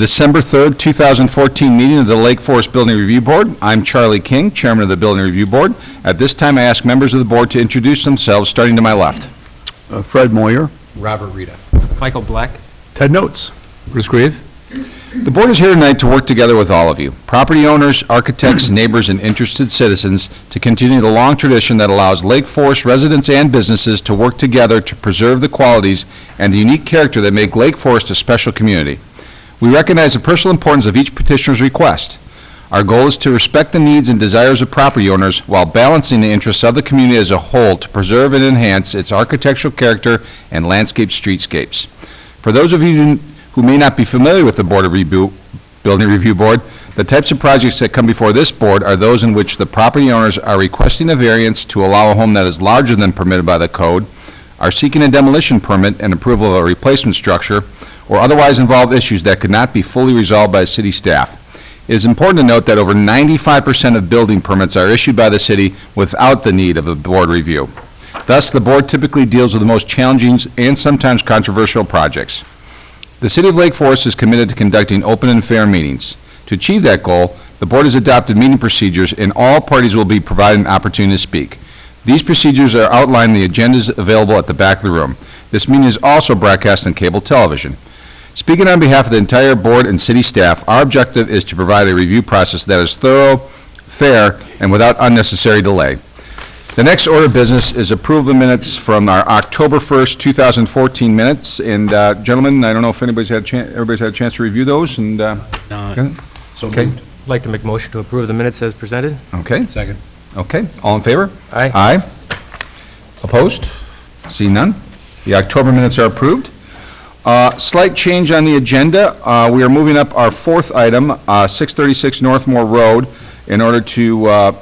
December 3rd, 2014 meeting of the Lake Forest Building Review Board. I'm Charlie King, Chairman of the Building Review Board. At this time, I ask members of the board to introduce themselves, starting to my left. Fred Moyer. Robert Reda. Michael Bleck. Ted Notz. Bruce Grieve. The board is here tonight to work together with all of you, property owners, architects, neighbors, and interested citizens, to continue the long tradition that allows Lake Forest residents and businesses to work together to preserve the qualities and the unique character that make Lake Forest a special community. We recognize the personal importance of each petitioner's request. Our goal is to respect the needs and desires of property owners while balancing the interests of the community as a whole to preserve and enhance its architectural character and landscape streetscapes. For those of you who may not be familiar with the Building Review Board, the types of projects that come before this board are those in which the property owners are requesting a variance to allow a home that is larger than permitted by the code, are seeking a demolition permit and approval of a replacement structure, or otherwise involve issues that could not be fully resolved by city staff. It is important to note that over 95% of building permits are issued by the city without the need of a board review. Thus, the board typically deals with the most challenging and sometimes controversial projects. The City of Lake Forest is committed to conducting open and fair meetings. To achieve that goal, the board has adopted meeting procedures, and all parties will be provided an opportunity to speak. These procedures are outlined in the agendas available at the back of the room. This meeting is also broadcast on cable television. Speaking on behalf of the entire board and city staff, our objective is to provide a review process that is thorough, fair, and without unnecessary delay. The next order of business is approve the minutes from our October 1st, 2014 minutes. And gentlemen, I don't know if everybody's had a chance to review those. And So okay. moved. I'd like to make a motion to approve the minutes as presented. Okay. Second. Okay. All in favor? Aye. Aye. Opposed? See none. The October minutes are approved. Slight change on the agenda. We are moving up our fourth item, 636 Northmoor Road, in order to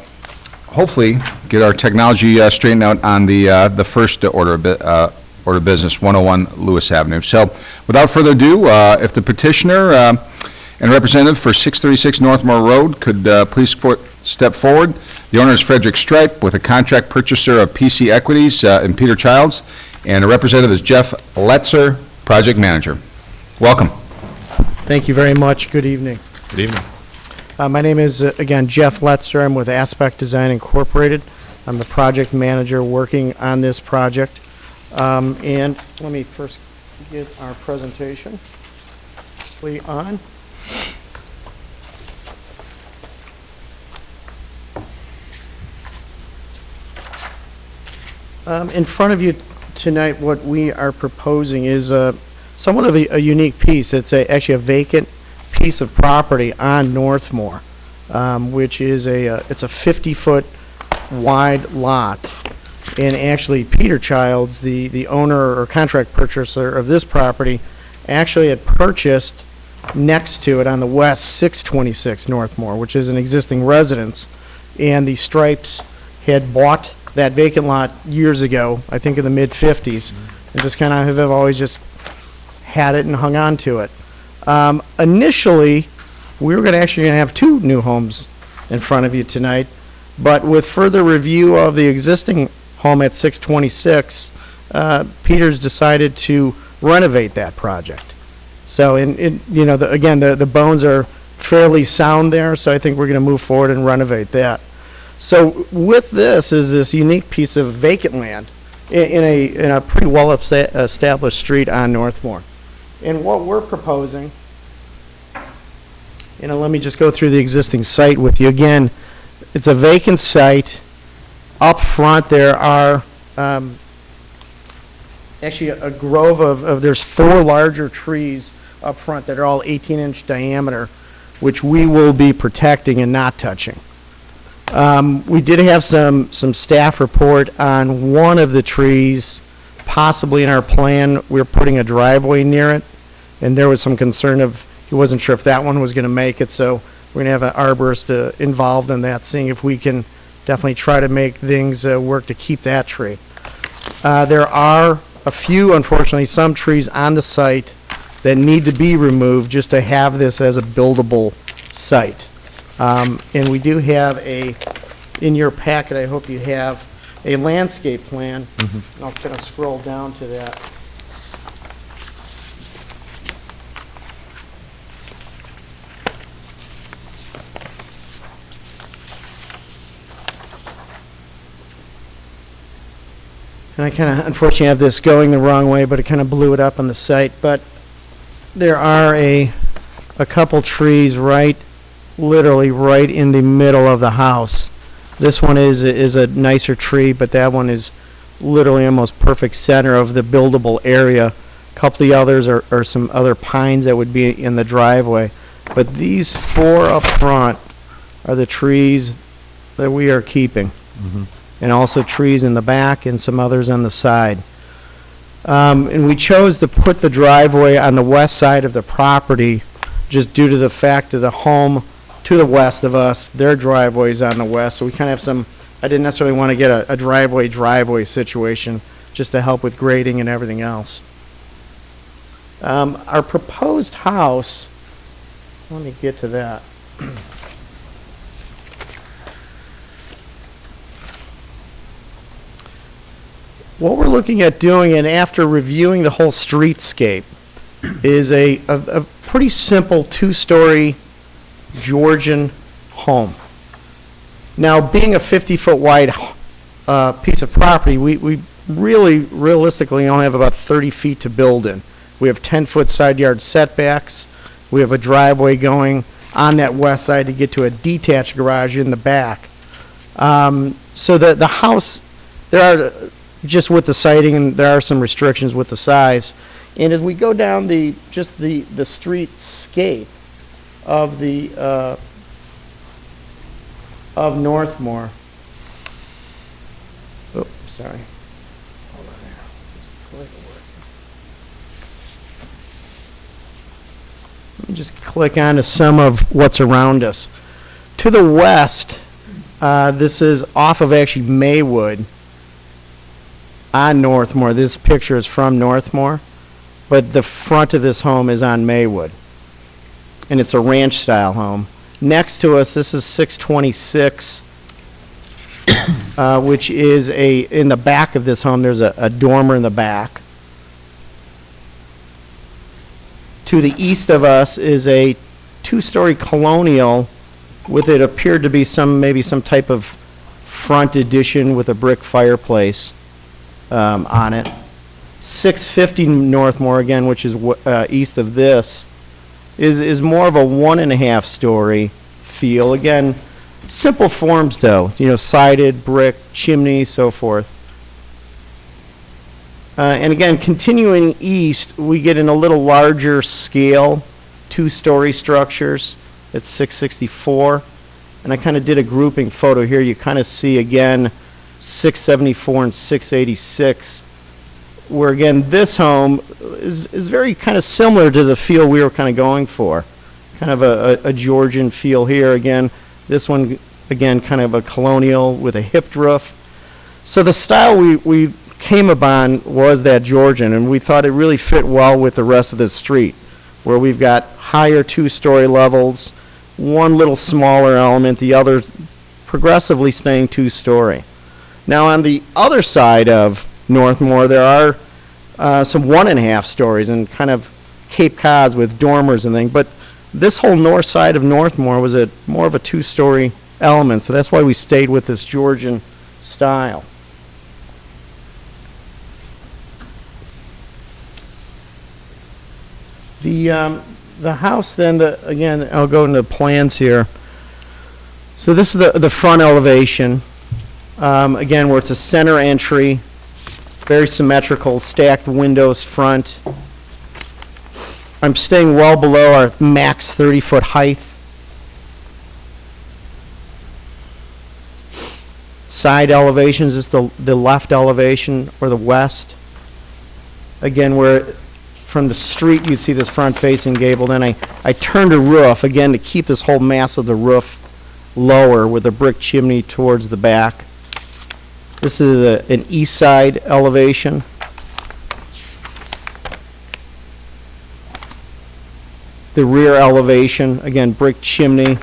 hopefully get our technology straightened out on the first order of business, 101 Lewis Avenue. So without further ado, if the petitioner and representative for 636 Northmoor Road could please step forward. The owner is Frederick Stripe, with a contract purchaser of PC Equities and Peter Childs, and a representative is Jeff Letzer, project manager. Welcome. Thank you very much. Good evening. Good evening. My name is, again, Jeff Letzer. I'm with Aspect Design Incorporated. I'm the project manager working on this project. And let me first get our presentation on. In front of you tonight, what we are proposing is somewhat of a unique piece. It's actually a vacant piece of property on Northmoor, which is it's a 50-foot wide lot. And actually, Peter Childs, the owner or contract purchaser of this property, actually had purchased next to it on the west 626 Northmoor, which is an existing residence. And the Stripes had bought that vacant lot years ago, I think in the mid-50s, and just kind of have always just had it and hung on to it. Initially, we were actually going to have two new homes in front of you tonight, but with further review of the existing home at 626, Peter's decided to renovate that project. So, you know, again, the bones are fairly sound there, so I think we're going to move forward and renovate that. So with this is this unique piece of vacant land in a pretty well established street on Northmoor. And what we're proposing, you know, let me just go through the existing site with you. Again, it's a vacant site. Up front there are actually a grove of there's 4 larger trees up front that are all 18-inch diameter, which we will be protecting and not touching. We did have some staff report on one of the trees, possibly in our plan. We were putting a driveway near it, and there was some concern of he wasn't sure if that one was going to make it, so we're going to have an arborist involved in that, seeing if we can definitely try to make things work to keep that tree. There are a few, unfortunately, some trees on the site that need to be removed just to have this as a buildable site. And we do have in your packet, I hope you have a landscape plan. Mm-hmm. I'll kind of scroll down to that. And I kind of unfortunately have this going the wrong way, but it kind of blew it up on the site. But there are a couple trees literally right in the middle of the house. This one is a nicer tree, but that one is literally almost perfect center of the buildable area. A couple of the others are some other pines that would be in the driveway. But these four up front are the trees that we are keeping. And also trees in the back and some others on the side. And we chose to put the driveway on the west side of the property just due to the fact that the home to the west of us, their driveway is on the west. So we kind of have some, I didn't necessarily want to get a driveway situation just to help with grading and everything else. Our proposed house, let me get to that. What we're looking at doing, and after reviewing the whole streetscape, is a pretty simple two-story Georgian home. Now, being a 50-foot wide piece of property, we really, realistically, only have about 30 feet to build in. We have 10-foot side yard setbacks. We have a driveway going on that west side to get to a detached garage in the back. So the house, there are, just with the siding, and there are some restrictions with the size. And as we go down the streetscape of of Northmoor. Oh, sorry. Hold on there. This is click working. Let me just click on to some of what's around us. To the west, this is off of actually Maywood on Northmoor. This picture is from Northmoor, but the front of this home is on Maywood, and it's a ranch style home. Next to us, this is 626, which is in the back of this home, there's a dormer in the back. To the east of us is a two-story colonial with it appeared to be maybe some type of front addition with a brick fireplace on it. 650 Northmoor, again, which is east of this, is more of a 1.5 story feel. Again, simple forms though, sided, brick, chimney, so forth. And again, continuing east, we get in a little larger scale, 2-story structures at 664. And I kind of did a grouping photo here. You kind of see again 674 and 686, where again this home is very kind of similar to the feel we were kind of going for, kind of a Georgian feel here. Again, this one again kind of a colonial with a hipped roof. So the style we came upon was that Georgian, and we thought it really fit well with the rest of the street, where we've got higher 2-story levels, one little smaller element, the other progressively staying 2-story. Now on the other side of Northmoor, there are some 1.5 stories and kind of Cape Cods with dormers and things, but this whole north side of Northmoor was more of a 2-story element, so that's why we stayed with this Georgian style. The house then, again, I'll go into the plans here. So this is the front elevation. Again, where it's a center entry, very symmetrical, stacked windows front. I'm staying well below our max 30-foot height. Side elevations is the left elevation or the west. Again, where from the street you'd see this front-facing gable. Then I turned a roof, again, to keep this whole mass of the roof lower with a brick chimney towards the back. This is an east side elevation. The rear elevation, again, brick chimney.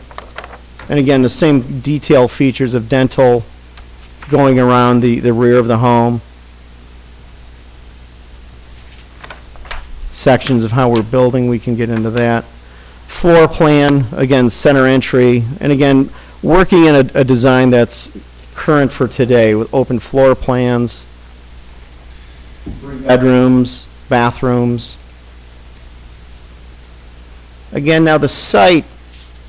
And again, the same detail features of dental going around the rear of the home. Sections of how we're building, we can get into that. Floor plan, again, center entry. And again, working in a design that's current for today with open floor plans. bedrooms, bathrooms. Again, now the site,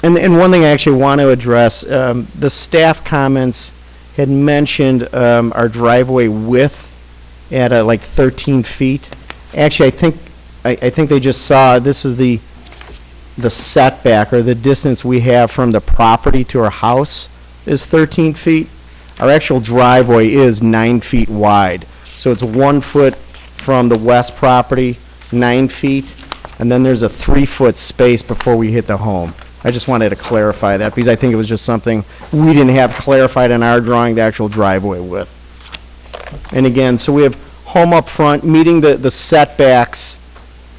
and one thing I actually want to address, the staff comments had mentioned our driveway width at like 13 feet. Actually, I think they just saw, this is the setback, or the distance we have from the property to our house is 13 feet. Our actual driveway is 9 feet wide. So it's 1 foot from the west property, 9 feet, and then there's a 3-foot space before we hit the home. I just wanted to clarify that because I think it was just something we didn't have clarified in our drawing, the actual driveway width. And again, so we have home up front, meeting the setbacks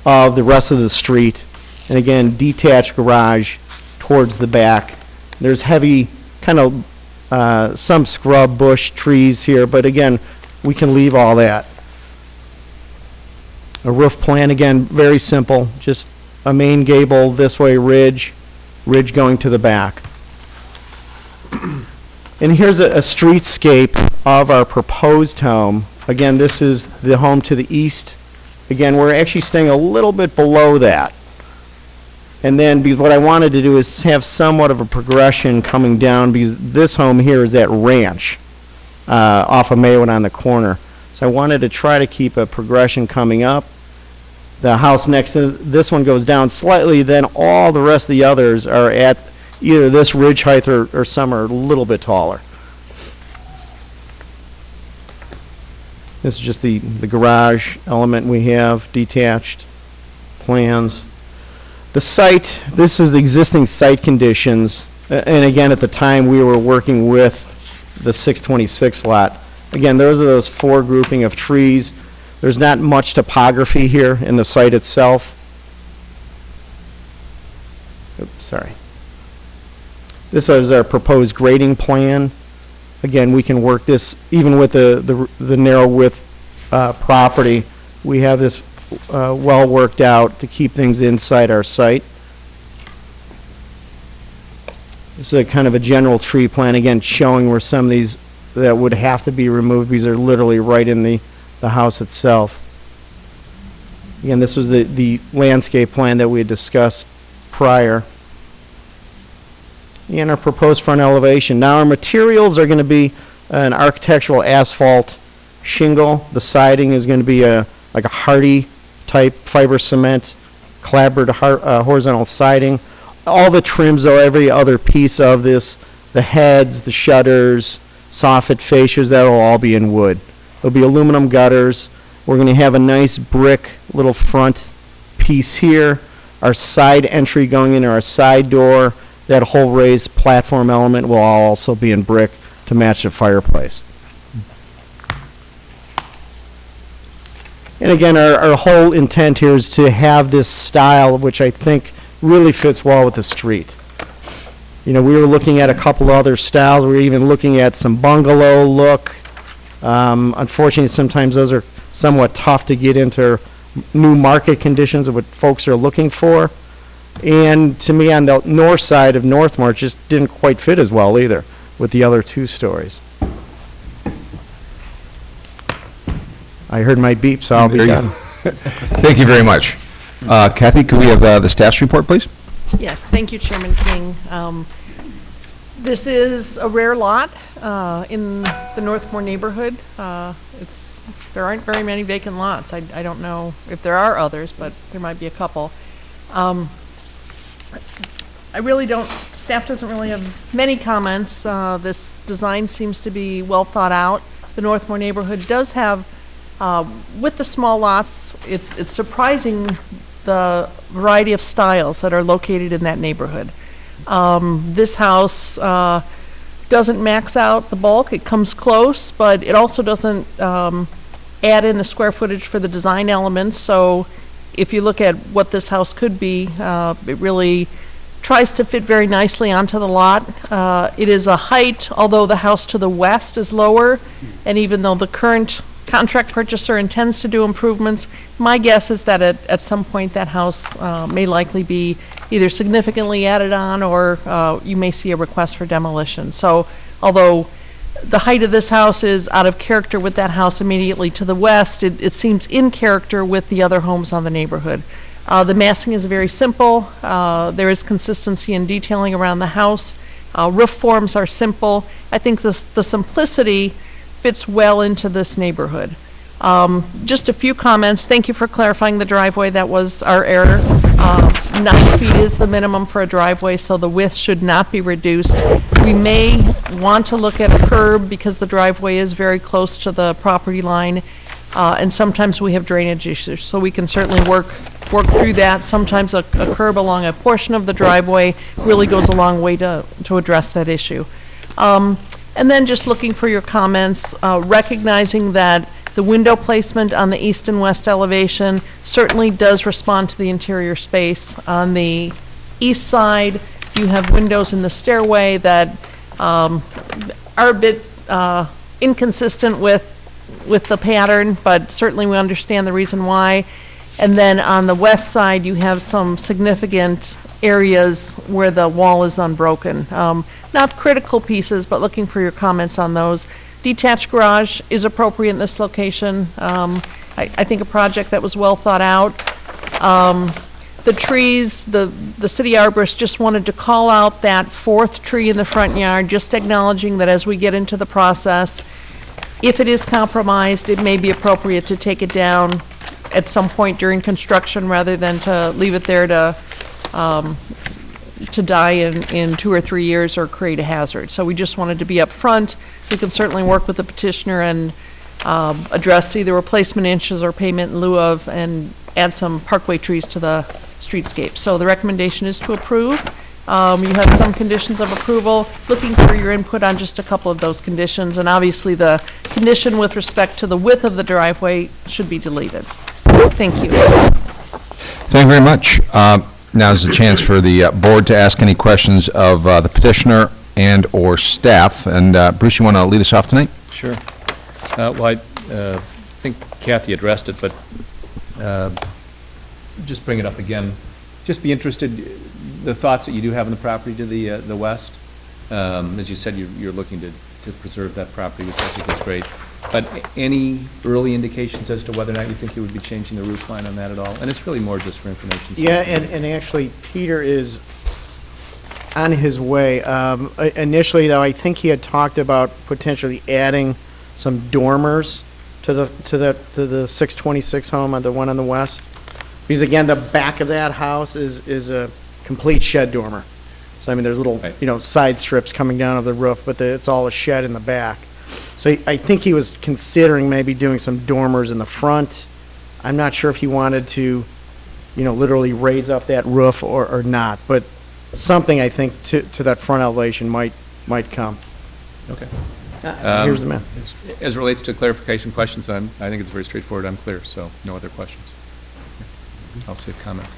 of the rest of the street. And again, detached garage towards the back. There's heavy, kind of, some scrub, bush, trees here, but again, we can leave all that. A roof plan, again, very simple, just a main gable this way, ridge going to the back. And here's a streetscape of our proposed home. Again, this is the home to the east. Again, we're actually staying a little bit below that. And then, because what I wanted to do is have somewhat of a progression coming down, because this home here is that ranch off of Maywood on the corner. So I wanted to try to keep a progression coming up. The house next to this one goes down slightly, then all the rest of the others are at either this ridge height or some are a little bit taller. This is just the garage element we have, detached plans. The site, this is the existing site conditions, and again, at the time, we were working with the 626 lot. Again, those are those 4 grouping of trees. There's not much topography here in the site itself. Oops, sorry. This is our proposed grading plan. Again, we can work this, even with the narrow width property, we have this well worked out to keep things inside our site. This is a kind of a general tree plan, again, showing where some of these that would have to be removed because they're literally right in the house itself. Again, this was the landscape plan that we had discussed prior. And our proposed front elevation. Now our materials are going to be an architectural asphalt shingle. The siding is going to be like a hardy type fiber cement, clapboard horizontal siding. All the trims, though, every other piece of this, the heads, the shutters, soffit fascias, that will all be in wood. There'll be aluminum gutters. We're going to have a nice brick little front piece here. Our side entry going into our side door, that whole raised platform element will also be in brick to match the fireplace. And again, our whole intent here is to have this style, which I think really fits well with the street. You know, we were looking at a couple other styles. We were even looking at some bungalow look. Unfortunately, sometimes those are somewhat tough to get into new market conditions of what folks are looking for. And to me, on the north side of Northmoor, it just didn't quite fit as well either with the other 2 stories. I heard my beep, so I'll be done. Thank you very much. Kathy, could we have the staff's report, please? Yes, thank you, Chairman King. This is a rare lot in the Northmoor neighborhood. There aren't very many vacant lots. I don't know if there are others, but there might be a couple. I really don't, staff doesn't really have many comments. This design seems to be well thought out. The Northmoor neighborhood does have, with the small lots, it's surprising the variety of styles that are located in that neighborhood. This house doesn't max out the bulk. It comes close, but it also doesn't add in the square footage for the design elements. So if you look at what this house could be, it really tries to fit very nicely onto the lot. It is a height, although the house to the west is lower, and even though the current contract purchaser intends to do improvements, my guess is that at some point that house may likely be either significantly added on or you may see a request for demolition. So although the height of this house is out of character with that house immediately to the west. It seems in character with the other homes on the neighborhood. The massing is very simple. There is consistency in detailing around the house. Roof forms are simple. I think the simplicity fits well into this neighborhood. Just a few comments. Thank you for clarifying the driveway. That was our error. 9 feet is the minimum for a driveway, so the width should not be reduced. We may want to look at a curb because the driveway is very close to the property line, and sometimes we have drainage issues, so we can certainly work through that. Sometimes a curb along a portion of the driveway really goes a long way to address that issue. And then just looking for your comments, recognizing that the window placement on the east and west elevation certainly does respond to the interior space. On the east side, you have windows in the stairway that are a bit inconsistent with the pattern, but certainly we understand the reason why. And then on the west side, you have some significant areas where the wall is unbroken. Not critical pieces, but looking for your comments on those. Detached garage is appropriate in this location. I think a project that was well thought out. The trees, the city arborist just wanted to call out that 4th tree in the front yard, just acknowledging that as we get into the process, if it is compromised, it may be appropriate to take it down at some point during construction rather than to leave it there to die in 2 or 3 years or create a hazard. So we just wanted to be upfront. We can certainly work with the petitioner and address either replacement inches or payment in lieu of, and add some parkway trees to the streetscape. So the recommendation is to approve. You have some conditions of approval. Looking for your input on just a couple of those conditions, and obviously the condition with respect to the width of the driveway should be deleted. Thank you. Thank you very much. Now is the chance for the board to ask any questions of the petitioner and/or staff. And Bruce, you want to lead us off tonight? Sure. Well, I think Kathy addressed it, but just bring it up again. Just be interested, the thoughts that you do have on the property to the west. As you said, you're looking to preserve that property, which I think is great. But any early indications as to whether or not you think you would be changing the roof line on that at all? And it's really more just for information. Yeah, and actually, Peter is on his way. Initially, though, I think he had talked about potentially adding some dormers to the 626 home on the one on the west. Because again, the back of that house is a complete shed dormer. So I mean, there's little right. Side strips coming down of the roof, but it's all a shed in the back. So I think he was considering maybe doing some dormers in the front. I'm not sure if he wanted to, literally raise up that roof or not, but something I think to that front elevation might come. Okay. Here's the map. As it relates to clarification questions, I think it's very straightforward. I'm clear, so no other questions. I'll save comments.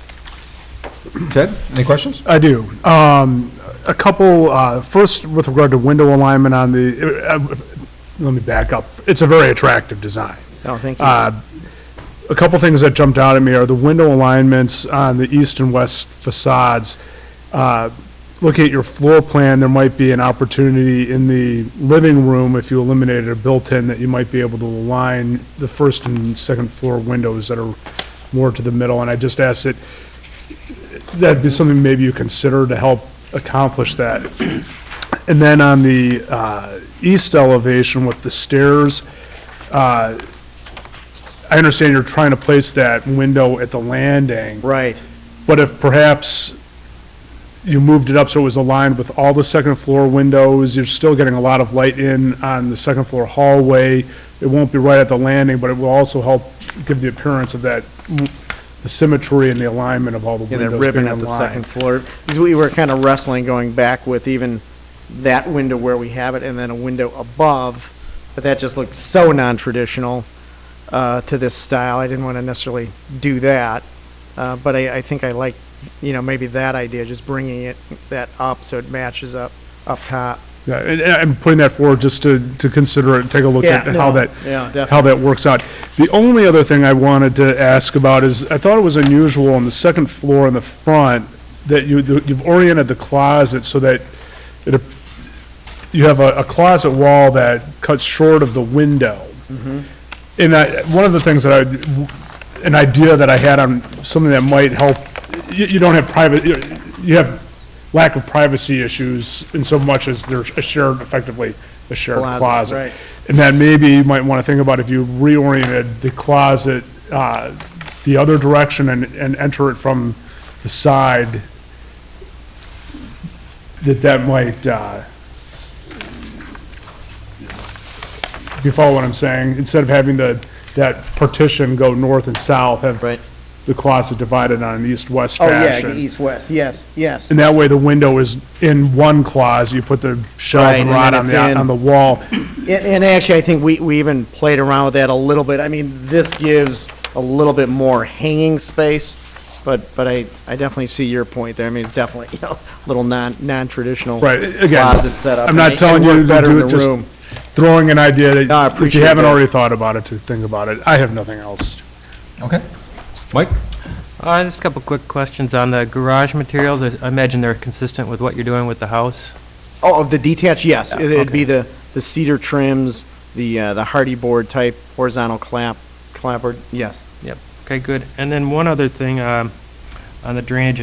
Ted, any questions? I do. A couple, first with regard to window alignment on the, let me back up. It's a very attractive design. Oh, thank you. A couple things that jumped out at me are the window alignments on the east and west facades. Looking at your floor plan, there might be an opportunity in the living room, if you eliminated a built-in, that you might be able to align the first and second floor windows that are more to the middle. And I just asked that that'd be something maybe you consider to help accomplish that. And then on the east elevation with the stairs, I understand you're trying to place that window at the landing. Right. But if perhaps you moved it up so it was aligned with all the second floor windows, you're still getting a lot of light in on the second floor hallway. It won't be right at the landing, but it will also help give the appearance of that, the symmetry and the alignment of all the windows that ribbon being at the aligned. second floor. Because we were kind of wrestling going back with even that window where we have it and then a window above, but that just looked so non-traditional to this style. I didn't want to necessarily do that, but I think I like, maybe that idea, just bringing that up so it matches up top. Yeah, and I'm putting that forward just to consider it, take a look at how that works out. The only other thing I wanted to ask about is, I thought it was unusual on the second floor in the front that you've oriented the closet so that you have a closet wall that cuts short of the window. And one of the things that an idea that I had on something that might help, you don't have you have lack of privacy issues in so much as there's effectively a shared closet. Right. And that maybe you might want to think about if you reoriented the closet the other direction and enter it from the side, that might, you follow what I'm saying? Instead of having that partition go north and south, have Right. the closet divided on an east-west Oh, yeah, fashion. east-west, yes, yes. And that way the window is in one closet, you put the shelf Right, and and rod then on it's in. on the wall. And actually, I think we even played around with that a little bit. I mean, this gives a little bit more hanging space, but I definitely see your point there. I mean, it's definitely, a little non-traditional Right, again, closet setup. I'm not and telling work you to better do in it, the just room. throwing an idea that No, I if you appreciate haven't that. already thought about it, to think about it. I have nothing else. Okay. Mike? Just a couple quick questions on the garage materials. I imagine they're consistent with what you're doing with the house? Oh, of the detached, yes. Yeah, It'd be okay. the cedar trims, the hardy board type, horizontal clapboard, yes. Yep. Okay, good. And then one other thing, on the drainage,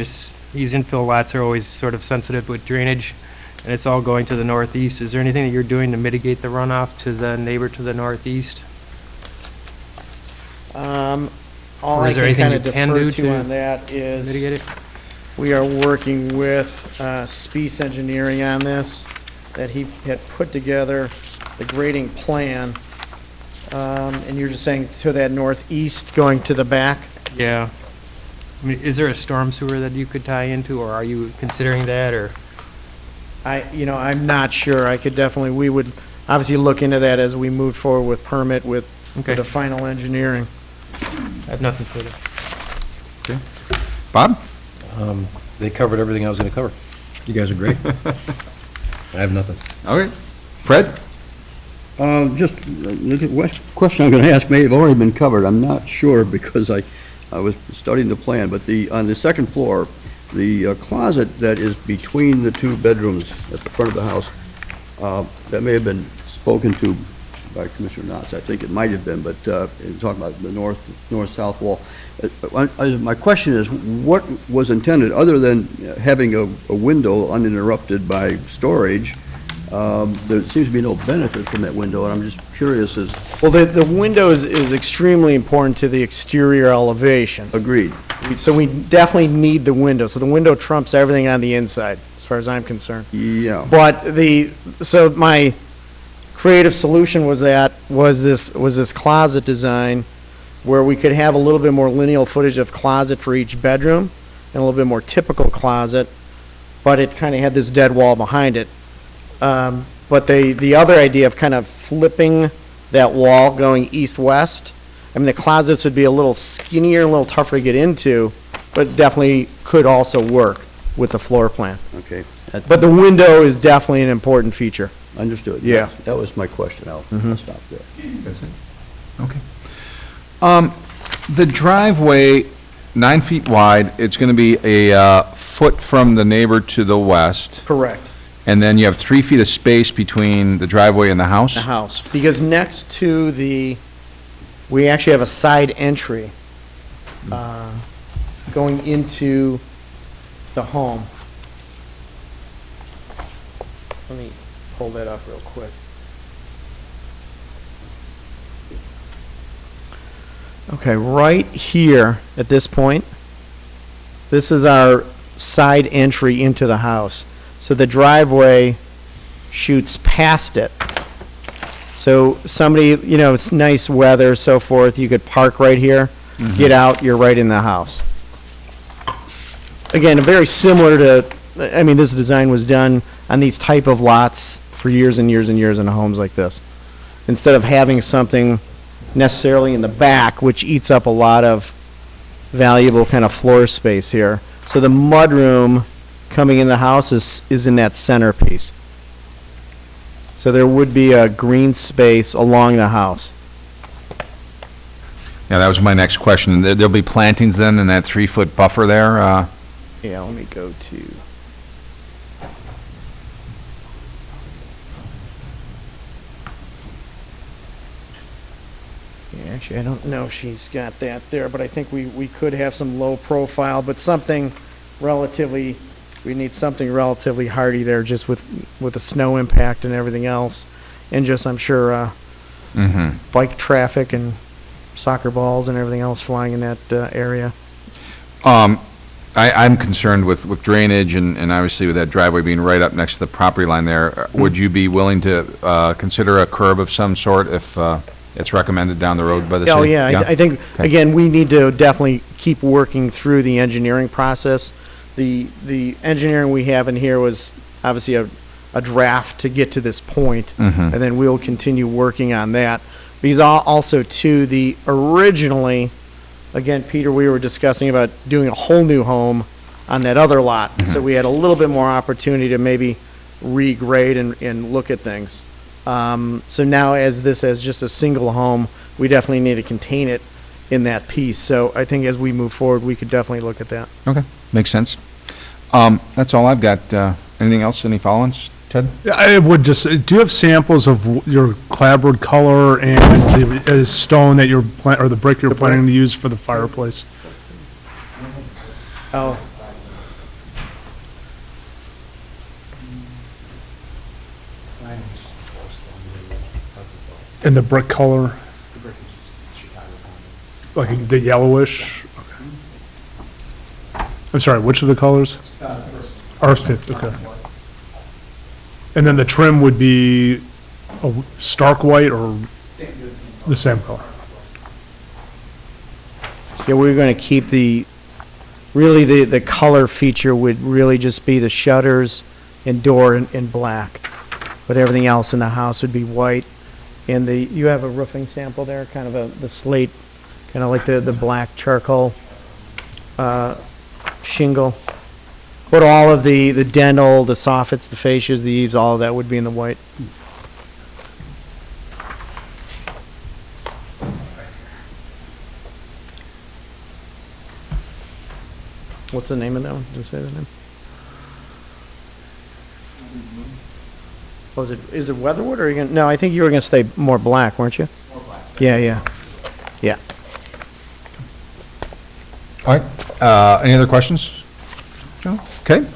these infill lots are always sort of sensitive with drainage, and it's all going to the northeast. Is there anything that you're doing to mitigate the runoff to the neighbor to the northeast? All Or I is there can anything kind of you can defer do to to on that is, Mitigate it? we are working with Speece Engineering on this, that he had put together the grading plan, and you're just saying to that northeast going to the back? Yeah. I mean, is there a storm sewer that you could tie into, or are you considering that, or? I'm not sure. I could definitely, we would obviously look into that as we move forward with permit with Okay. the final engineering. I have nothing further. Bob? They covered everything I was going to cover. You guys are great. I have nothing. Okay. Fred? Just, the question I'm going to ask may have already been covered. I'm not sure because I was studying the plan, but on the second floor, the closet that is between the two bedrooms at the front of the house, that may have been spoken to by Commissioner Notz. I think it might have been, but in talking about the north-south wall. My question is, what was intended, other than having a window uninterrupted by storage? There seems to be no benefit from that window, and I'm just curious as, Well, the window is extremely important to the exterior elevation. agreed. So we definitely need the window. So the window trumps everything on the inside, as far as I'm concerned. Yeah. But so my creative solution was this closet design where we could have a little bit more lineal footage of closet for each bedroom and a little bit more typical closet, but it kind of had this dead wall behind it. But the other idea of kind of flipping that wall going east-west, I mean, the closets would be a little skinnier, a little tougher to get into, but definitely could also work with the floor plan. Okay. But the window is definitely an important feature. Understood. Yeah. That was my question. I'll stop there. That's it. Okay. The driveway, 9 feet wide, it's going to be a foot from the neighbor to the west, Correct. and then you have 3 feet of space between the driveway and the house? The house, because next to we actually have a side entry going into the home. Let me pull that up real quick. Okay, right here at this point, this is our side entry into the house. So the driveway shoots past it. So somebody, it's nice weather, so forth, you could park right here, get out, you're right in the house. Again, very similar to, this design was done on these type of lots for years and years and years in homes like this. Instead of having something necessarily in the back, which eats up a lot of valuable kind of floor space here. So the mudroom coming in the house is in that centerpiece. So there would be a green space along the house. Yeah, that was my next question. There'll be plantings then in that 3-foot buffer there? Yeah, let me go to. Actually, I don't know if she's got that there, but I think we could have some low profile, but something relatively, we need something relatively hardy there, just with the snow impact and everything else. And just, I'm sure, bike traffic and soccer balls and everything else flying in that area. I'm concerned with drainage and obviously with that driveway being right up next to the property line there. Would you be willing to consider a curb of some sort if it's recommended down the road by the city? Oh, yeah, I think, Okay. again, we need to definitely keep working through the engineering process. The engineering we have in here was obviously a draft to get to this point, and then we'll continue working on that. Because also, too, originally, again, Peter, we were discussing about doing a whole new home on that other lot. So we had a little bit more opportunity to maybe regrade and look at things. So now as just a single home, we definitely need to contain it in that piece. So I think as we move forward, we could definitely look at that. Okay, makes sense. That's all I've got. Anything else, any follow-ons, Ted? I would just, do you have samples of your clapboard color and the stone that you're, or the brick you're planning to use for the fireplace? Oh. And the brick color? Like the yellowish? Okay. I'm sorry, which of the colors? Earth, okay. And then the trim would be a stark white or the same color? Yeah, we're going to keep really the color feature would really just be the shutters and door in black. But everything else in the house would be white. And you have a roofing sample there, kind of the slate, kind of like the black charcoal shingle. But all of the dental, the soffits, the fascias, the eaves, all of that would be in the white. What's the name of that one? Did you say the name? Oh, is it Weatherwood, or are you gonna, no, I think you were gonna stay more black, weren't you? More black. Yeah. Yeah. All right, any other questions? No? Okay.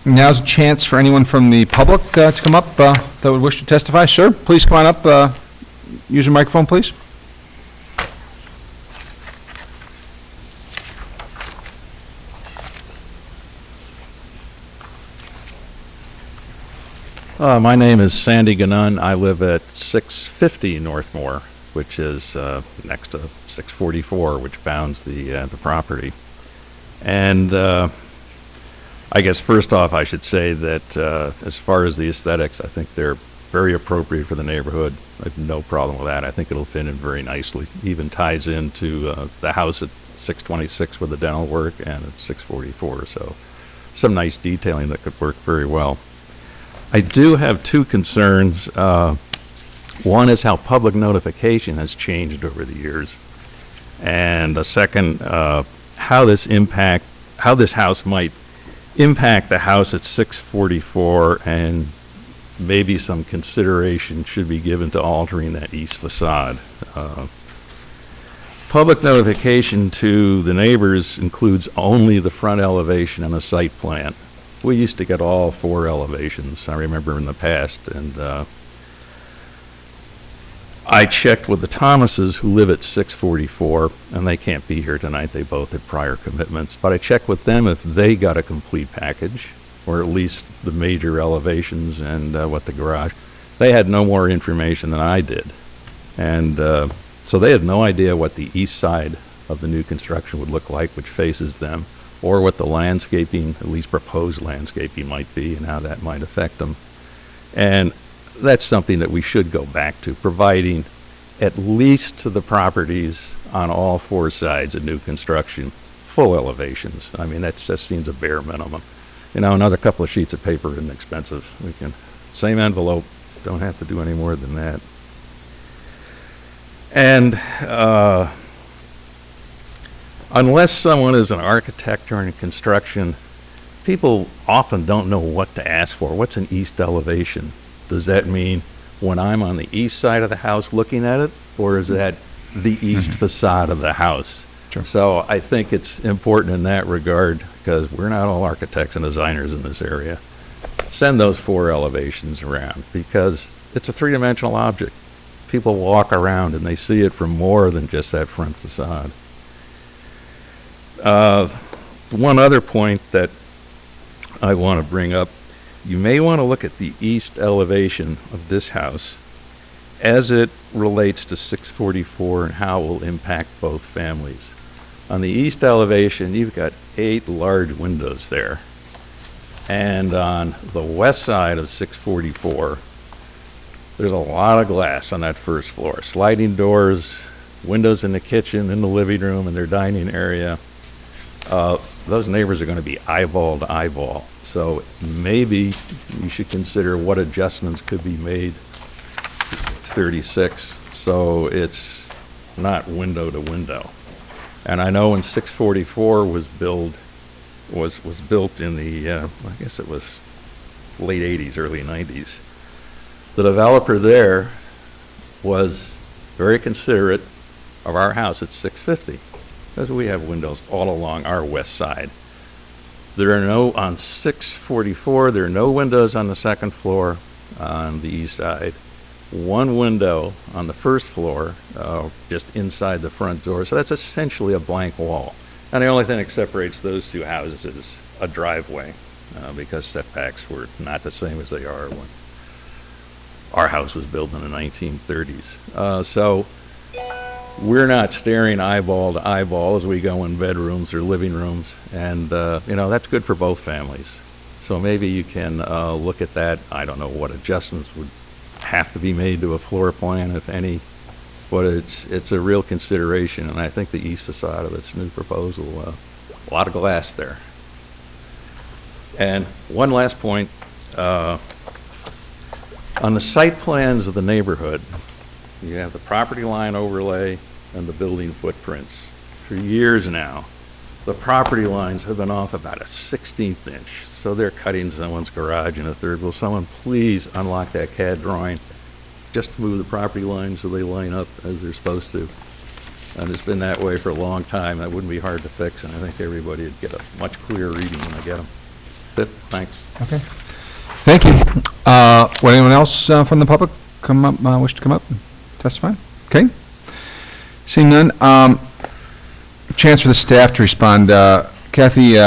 Now's a chance for anyone from the public to come up that would wish to testify. Sir, please come on up, use your microphone, please. My name is Sandy Ganun. I live at 650 Northmoor, which is next to 644, which bounds the property. And I guess first off, I should say that as far as the aesthetics, I think they're very appropriate for the neighborhood. I have no problem with that. I think it'll fit in very nicely. Even ties into the house at 626 with the dental work and at 644. So some nice detailing that could work very well. I do have two concerns. One is how public notification has changed over the years. And a second, how this house might impact the house at 644, and maybe some consideration should be given to altering that east facade. Public notification to the neighbors includes only the front elevation and a site plan. We used to get all four elevations, I remember in the past, and I checked with the Thomases who live at 644, and they can't be here tonight, they both had prior commitments, but I checked with them if they got a complete package, or at least the major elevations and what the garage. They had no more information than I did, and so they had no idea what the east side of the new construction would look like, which faces them, or what the landscaping, at least proposed landscaping, might be and how that might affect them. And that's something that we should go back to, providing at least to the properties on all four sides of new construction, full elevations. I mean, that just seems a bare minimum. You know, another couple of sheets of paper isn't expensive. We can, same envelope, don't have to do any more than that. And unless someone is an architect or in construction, people often don't know what to ask for. What's an east elevation? Does that mean when I'm on the east side of the house looking at it, or is that the east facade of the house? Sure. So I think it's important in that regard, because we're not all architects and designers in this area. Send those 4 elevations around, because it's a three-dimensional object. People walk around and they see it from more than just that front facade. One other point that I want to bring up, you may want to look at the east elevation of this house as it relates to 644 and how it will impact both families. On the east elevation, you've got 8 large windows there. And on the west side of 644, there's a lot of glass on that first floor. Sliding doors, windows in the kitchen, in the living room, and their dining area. Those neighbors are going to be eyeball to eyeball. So maybe you should consider what adjustments could be made to 636 so it's not window to window. And I know when 644 was built in the, I guess it was late 80s, early 90s. The developer there was very considerate of our house at 650, because we have windows all along our west side. There are no, on 644, there are no windows on the second floor on the east side. 1 window on the first floor, just inside the front door. So that's essentially a blank wall. And the only thing that separates those 2 houses is a driveway, because setbacks were not the same as they are when our house was built in the 1930s. So we're not staring eyeball to eyeball as we go in bedrooms or living rooms. And, that's good for both families. So maybe you can look at that. I don't know what adjustments would have to be made to a floor plan, if any, but it's a real consideration, and I think the east facade of this new proposal, a lot of glass there. And one last point, on the site plans of the neighborhood, you have the property line overlay and the building footprints. For years now, the property lines have been off about a 16th inch. So they're cutting someone's garage in a third. Will someone please unlock that CAD drawing, just move the property lines so they line up as they're supposed to? And it's been that way for a long time. That wouldn't be hard to fix, and I think everybody would get a much clearer reading when I get them. That's it. Thanks. Okay. Thank you. Would anyone else from the public wish to come up and testify? Okay. Seeing none, chance for the staff to respond. Kathy,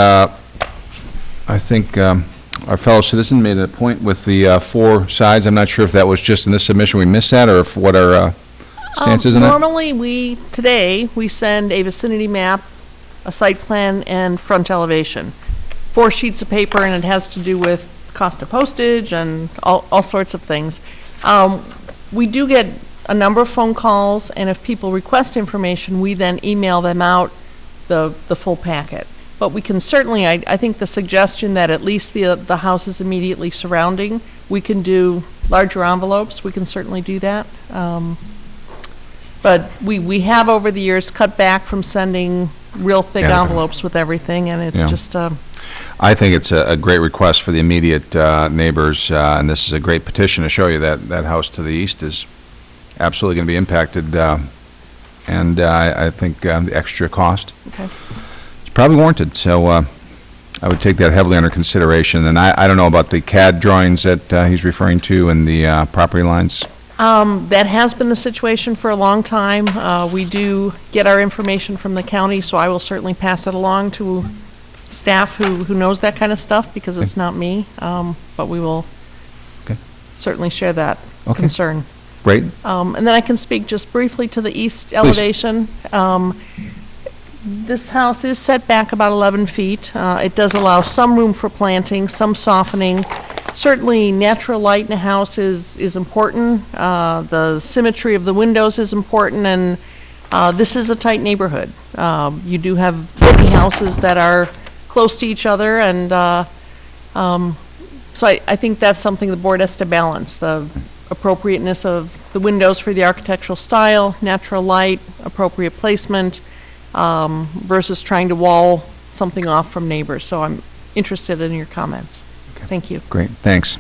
I think our fellow citizen made a point with the 4 sides. I'm not sure if that was just in this submission we missed that, or if what our stance is in that. Normally, today, we send a vicinity map, a site plan, and front elevation. 4 sheets of paper, and it has to do with cost of postage and all sorts of things. We do get a number of phone calls, and if people request information, we then email them out the full packet. But we can certainly, I think the suggestion that at least the houses immediately surrounding, we can do larger envelopes, we can certainly do that. But we have over the years cut back from sending real thick envelopes with everything, and it's just... I think it's a great request for the immediate neighbors, and this is a great petition to show you that that house to the east is absolutely going to be impacted, and I think the extra cost. Okay. Probably warranted, so I would take that heavily under consideration. And I don't know about the CAD drawings that he's referring to and the property lines. That has been the situation for a long time. We do get our information from the county, so I will certainly pass it along to staff who knows that kind of stuff, because it's not me. But we will certainly share that concern. Great. And then I can speak just briefly to the east elevation. This house is set back about 11 feet. It does allow some room for planting, some softening. Certainly, natural light in a house is important. The symmetry of the windows is important, and this is a tight neighborhood. You do have many houses that are close to each other, and so I think that's something the board has to balance, the appropriateness of the windows for the architectural style, natural light, appropriate placement, versus trying to wall something off from neighbors. So I'm interested in your comments. Thank you. Great, thanks.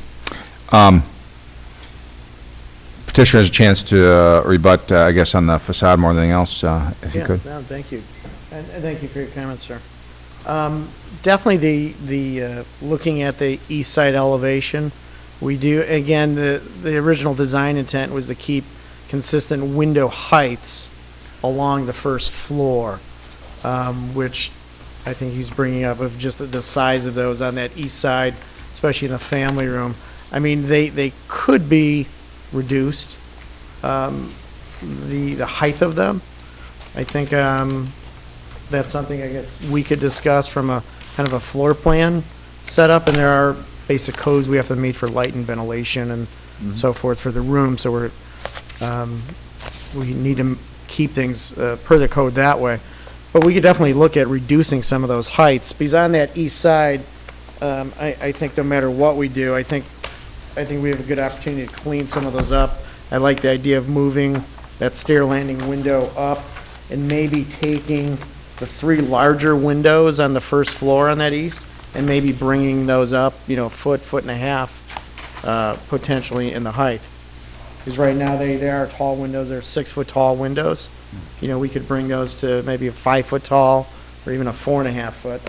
petitioner has a chance to rebut, I guess, on the facade more than anything else, if you Yeah, could. no, thank you. And thank you for your comments, sir. Definitely the looking at the east side elevation, we do, again, the original design intent was to keep consistent window heights along the first floor, which I think he's bringing up of just the size of those on that east side, especially in the family room. I mean, they could be reduced, the height of them. I think that's something I guess we could discuss from a kind of a floor plan setup, and there are basic codes we have to meet for light and ventilation and so forth for the room, so we need to keep things per the code that way. But we could definitely look at reducing some of those heights, because on that east side, I think no matter what we do, I think we have a good opportunity to clean some of those up. I like the idea of moving that stair landing window up and maybe taking the 3 larger windows on the first floor on that east and maybe bringing those up, a foot and a half, potentially in the height. Because right now they are tall windows, they're 6-foot tall windows. We could bring those to maybe a 5-foot tall or even a 4.5 foot.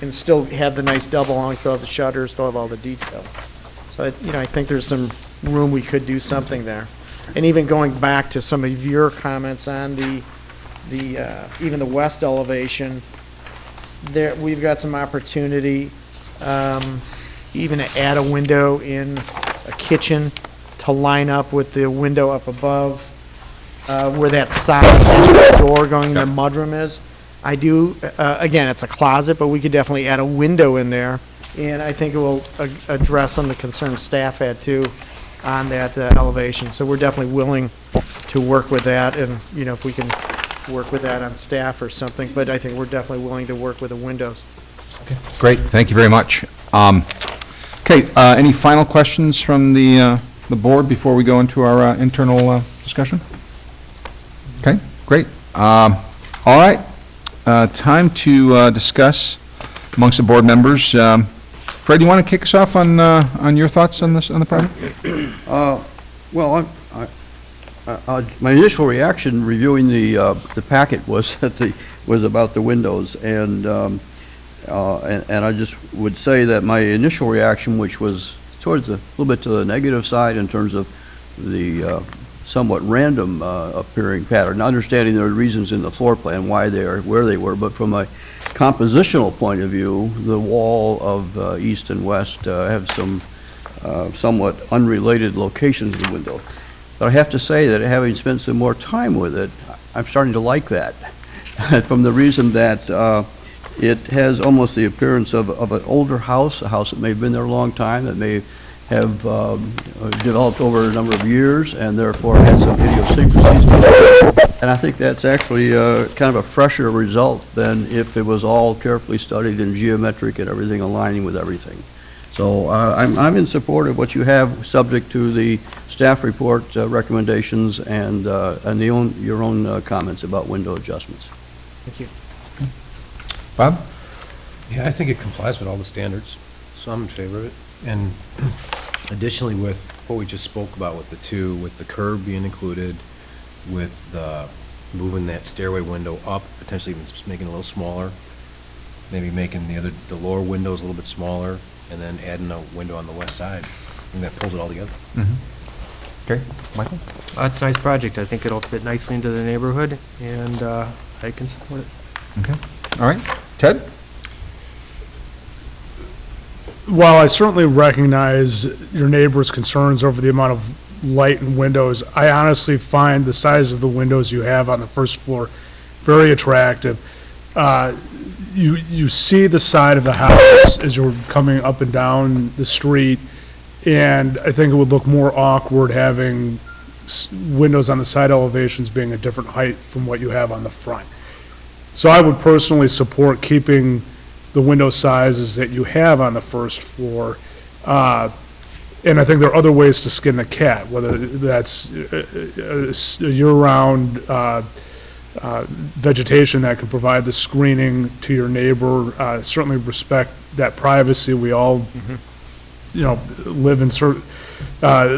And still have the nice double hung, still have the shutters, still have all the detail. So, I think there's some room we could do something there. And even going back to some of your comments on even the west elevation, there, we've got some opportunity, even to add a window in a kitchen to line up with the window up above, where that side door going in the mudroom is. I do, again, it's a closet, but we could definitely add a window in there, and I think it will address some of the concerns staff had too on that elevation. So we're definitely willing to work with that, and if we can work with that on staff or something, but I think we're definitely willing to work with the windows. Great, thank you very much. Okay, any final questions from the board before we go into our internal discussion? Okay, great. All right, time to discuss amongst the board members. Fred, you want to kick us off on your thoughts on this, on the project? Well, my initial reaction reviewing the packet was was about the windows, and I just would say that my initial reaction, which was towards a little bit to the negative side in terms of the somewhat random appearing pattern, understanding there are reasons in the floor plan why they are where they were, but from a compositional point of view, the wall of east and west have some somewhat unrelated locations of the window. But I have to say that having spent some more time with it, I'm starting to like that from the reason that it has almost the appearance of an older house, a house that may have been there a long time, that may have developed over a number of years and therefore has some idiosyncrasies. And I think that's actually kind of a fresher result than if it was all carefully studied and geometric and everything aligning with everything. So I'm in support of what you have, subject to the staff report recommendations and your own comments about window adjustments. Thank you. Bob? Yeah, I think it complies with all the standards, so I'm in favor of it. And additionally, with what we just spoke about with the curb being included, with the moving that stairway window up, potentially even just making it a little smaller, maybe making the lower windows a little bit smaller, and then adding a window on the west side, and that pulls it all together. Okay, Michael? It's a nice project. I think it'll fit nicely into the neighborhood, and I can support it. Okay, all right. Ted? While I certainly recognize your neighbor's concerns over the amount of light and windows, I honestly find the size of the windows you have on the first floor very attractive. You see the side of the house as you're coming up and down the street, and I think it would look more awkward having windows on the side elevations being a different height from what you have on the front. So I would personally support keeping the window sizes that you have on the first floor. And I think there are other ways to skin the cat, whether that's a year-round vegetation that can provide the screening to your neighbor. Certainly respect that privacy. We all live in certain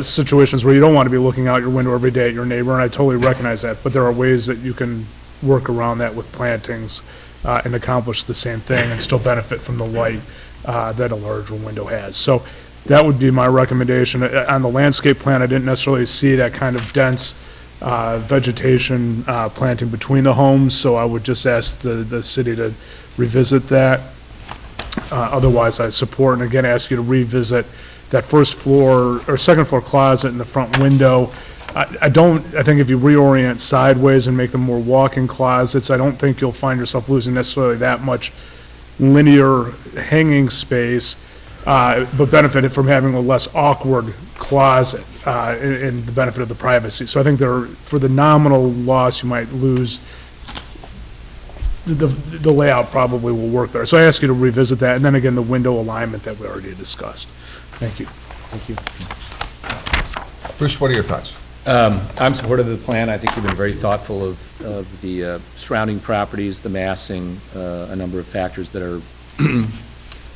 situations where you don't want to be looking out your window every day at your neighbor, and I totally recognize that, but there are ways that you can work around that with plantings and accomplish the same thing and still benefit from the light that a larger window has. So that would be my recommendation. On the landscape plan, I didn't necessarily see that kind of dense vegetation planting between the homes, so I would just ask the city to revisit that. Otherwise, I support, and again, ask you to revisit that first floor or second floor closet in the front window. I think if you reorient sideways and make them more walk-in closets, I don't think you'll find yourself losing necessarily that much linear hanging space, but benefited from having a less awkward closet and the benefit of the privacy. So I think for the nominal loss, you might lose, the layout probably will work there. So I ask you to revisit that, and then again, the window alignment that we already discussed. Thank you. Thank you. Bruce, what are your thoughts? I'm supportive of the plan. I think you've been very thoughtful of the surrounding properties, the massing, a number of factors that are,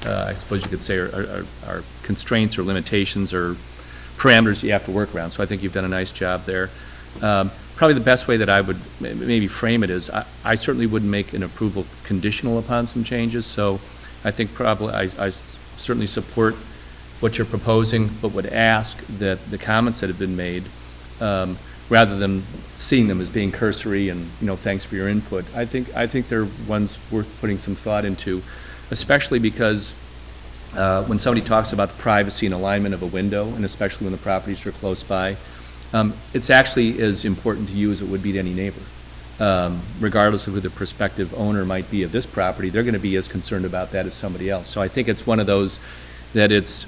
I suppose you could say, are constraints or limitations or parameters you have to work around. So I think you've done a nice job there. Probably the best way that I would maybe frame it is I certainly wouldn't make an approval conditional upon some changes. So I think probably I certainly support what you're proposing, but would ask that the comments that have been made, rather than seeing them as being cursory and, thanks for your input, I think they're ones worth putting some thought into, especially because when somebody talks about the privacy and alignment of a window, and especially when the properties are close by, it's actually as important to you as it would be to any neighbor. Regardless of who the prospective owner might be of this property, they're going to be as concerned about that as somebody else. So I think it's one of those that it's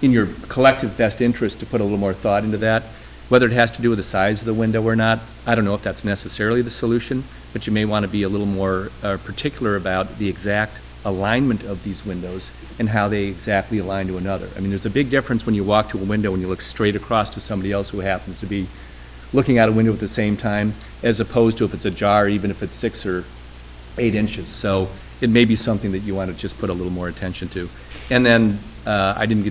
in your collective best interest to put a little more thought into that. Whether it has to do with the size of the window or not, I don't know if that's necessarily the solution, but you may want to be a little more particular about the exact alignment of these windows and how they exactly align to another. I mean, there's a big difference when you walk to a window and you look straight across to somebody else who happens to be looking out a window at the same time, as opposed to if it's ajar, even if it's 6 or 8 inches. So it may be something that you want to just put a little more attention to. And then I didn't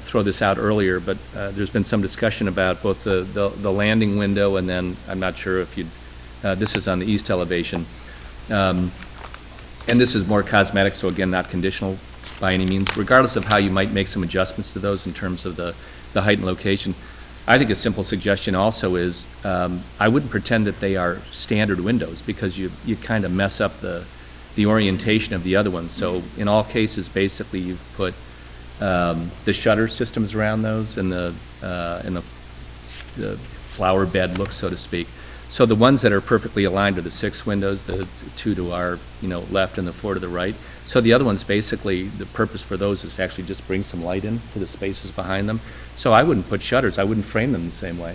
throw this out earlier, but there's been some discussion about both the landing window, and then I'm not sure if you'd, this is on the east elevation. And this is more cosmetic, so again, not conditional by any means. Regardless of how you might make some adjustments to those in terms of the height and location, I think a simple suggestion also is I wouldn't pretend that they are standard windows, because you kind of mess up the orientation of the other ones. So in all cases, basically, you've put the shutter systems around those and the flower bed look, so to speak. So the ones that are perfectly aligned are the 6 windows, the 2 to our left and the 4 to the right. So the other ones, basically, the purpose for those is to actually just bring some light in to the spaces behind them. So I wouldn't put shutters. I wouldn't frame them the same way.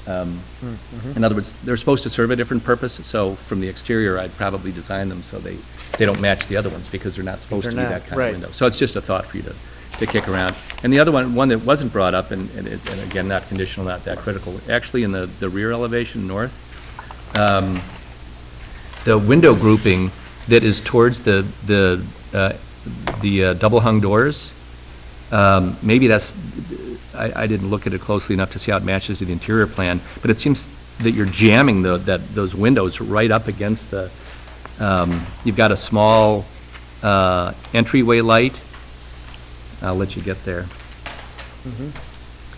In other words, they're supposed to serve a different purpose. So from the exterior, I'd probably design them so they don't match the other ones, because they're not supposed to be that kind of window. So it's just a thought for you to kick around. And the other one that wasn't brought up, and again, not conditional, not that critical, actually in the rear elevation north, the window grouping that is towards the double hung doors, maybe that's, I didn't look at it closely enough to see how it matches to the interior plan, but it seems that you're jamming those windows right up against the, you've got a small entryway light. I'll let you get there.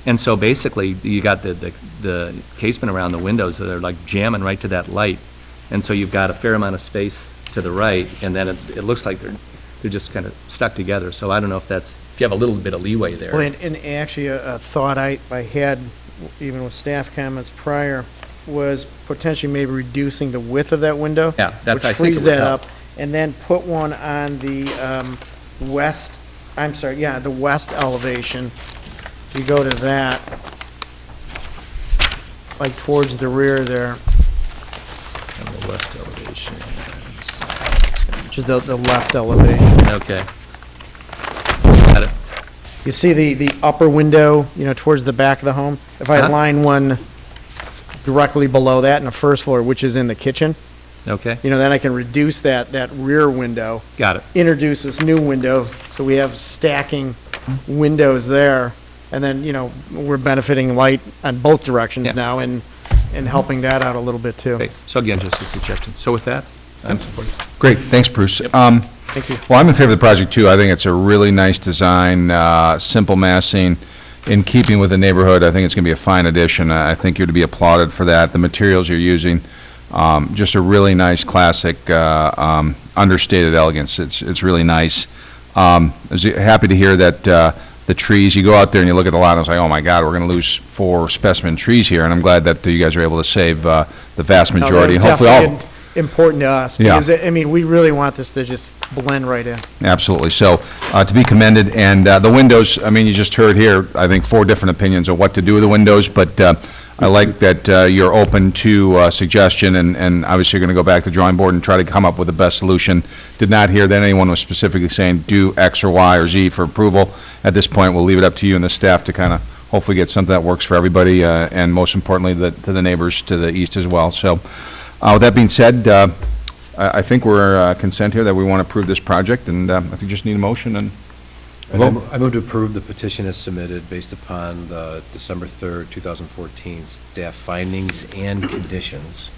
And so basically, you got the casement around the windows that are like jamming right to that light. And so you've got a fair amount of space to the right, and then it looks like they're just kind of stuck together. So I don't know if you have a little bit of leeway there. Well, and actually a thought I had, even with staff comments prior, was potentially maybe reducing the width of that window. Yeah, that's, I think, frees it would that help. up, and then put one on the the west elevation. If you go to that, like towards the rear there. On the west elevation. Which is the left elevation. Okay. Got it. You see the upper window, towards the back of the home? If I line one directly below that in the first floor, which is in the kitchen, Okay. then I can reduce that rear window. Got it. Introduce this new window, so we have stacking windows there. And then, we're benefiting light on both directions Yeah. now and helping that out a little bit too. Okay, so again, just a suggestion. So with that, I'm supportive. Great, thanks, Bruce. Thank you. Well, I'm in favor of the project, too. I think it's a really nice design, simple massing, in keeping with the neighborhood. I think it's going to be a fine addition. I think you're to be applauded for that. The materials you're using, just a really nice, classic, understated elegance. It's really nice. I was happy to hear that the trees, you go out there and you look at the lot, and it's like, oh, my God, we're going to lose 4 specimen trees here, and I'm glad that you guys are able to save the vast No, that majority. was And hopefully all. definitely important to us, Yeah. because, we really want this to just blend right in. Absolutely. So, to be commended, and the windows, you just heard here, I think 4 different opinions of what to do with the windows, but I like that you're open to suggestion, and obviously you're going to go back to the drawing board and try to come up with the best solution. Did not hear that anyone was specifically saying do X or Y or Z for approval. At this point, we'll leave it up to you and the staff to kind of hopefully get something that works for everybody, and most importantly, to the neighbors to the east as well. So, with that being said, I think we're consent here that we want to approve this project, and I think just need a motion and vote. I move to approve the petition as submitted based upon the December 3rd, 2014 staff findings and conditions,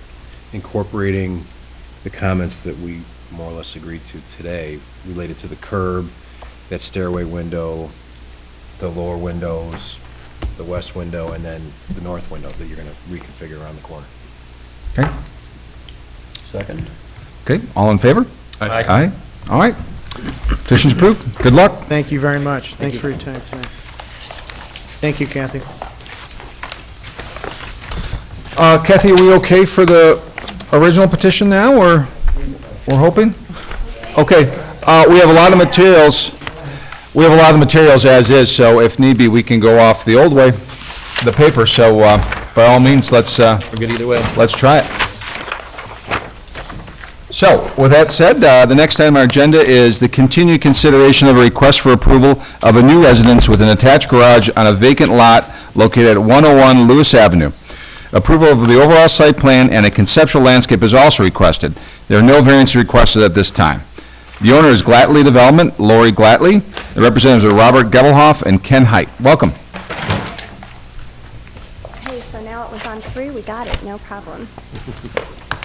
incorporating the comments that we more or less agreed to today related to the curb, that stairway window, the lower windows, the west window, and then the north window that you're going to reconfigure around the corner. Okay. Second. Okay, all in favor? Aye. Aye. All right. Petition's approved. Good luck. Thank you very much. Thanks for your time tonight. Thank you, Kathy. Kathy, are we okay for the original petition now, or we're hoping? Okay, we have a lot of materials. We have a lot of materials as is, so if need be, we can go off the old way, the paper. So by all means, let's We're good either way. let's try it. So, with that said, the next item on our agenda is the continued consideration of a request for approval of a new residence with an attached garage on a vacant lot located at 101 Lewis Avenue. Approval of the overall site plan and a conceptual landscape is also requested. There are no variances requested at this time. The owner is Glattly Development, Lori Glattly. The representatives are Robert Gebelhoff and Ken Hite. Welcome. Okay, so now it was on 3, we got it, no problem.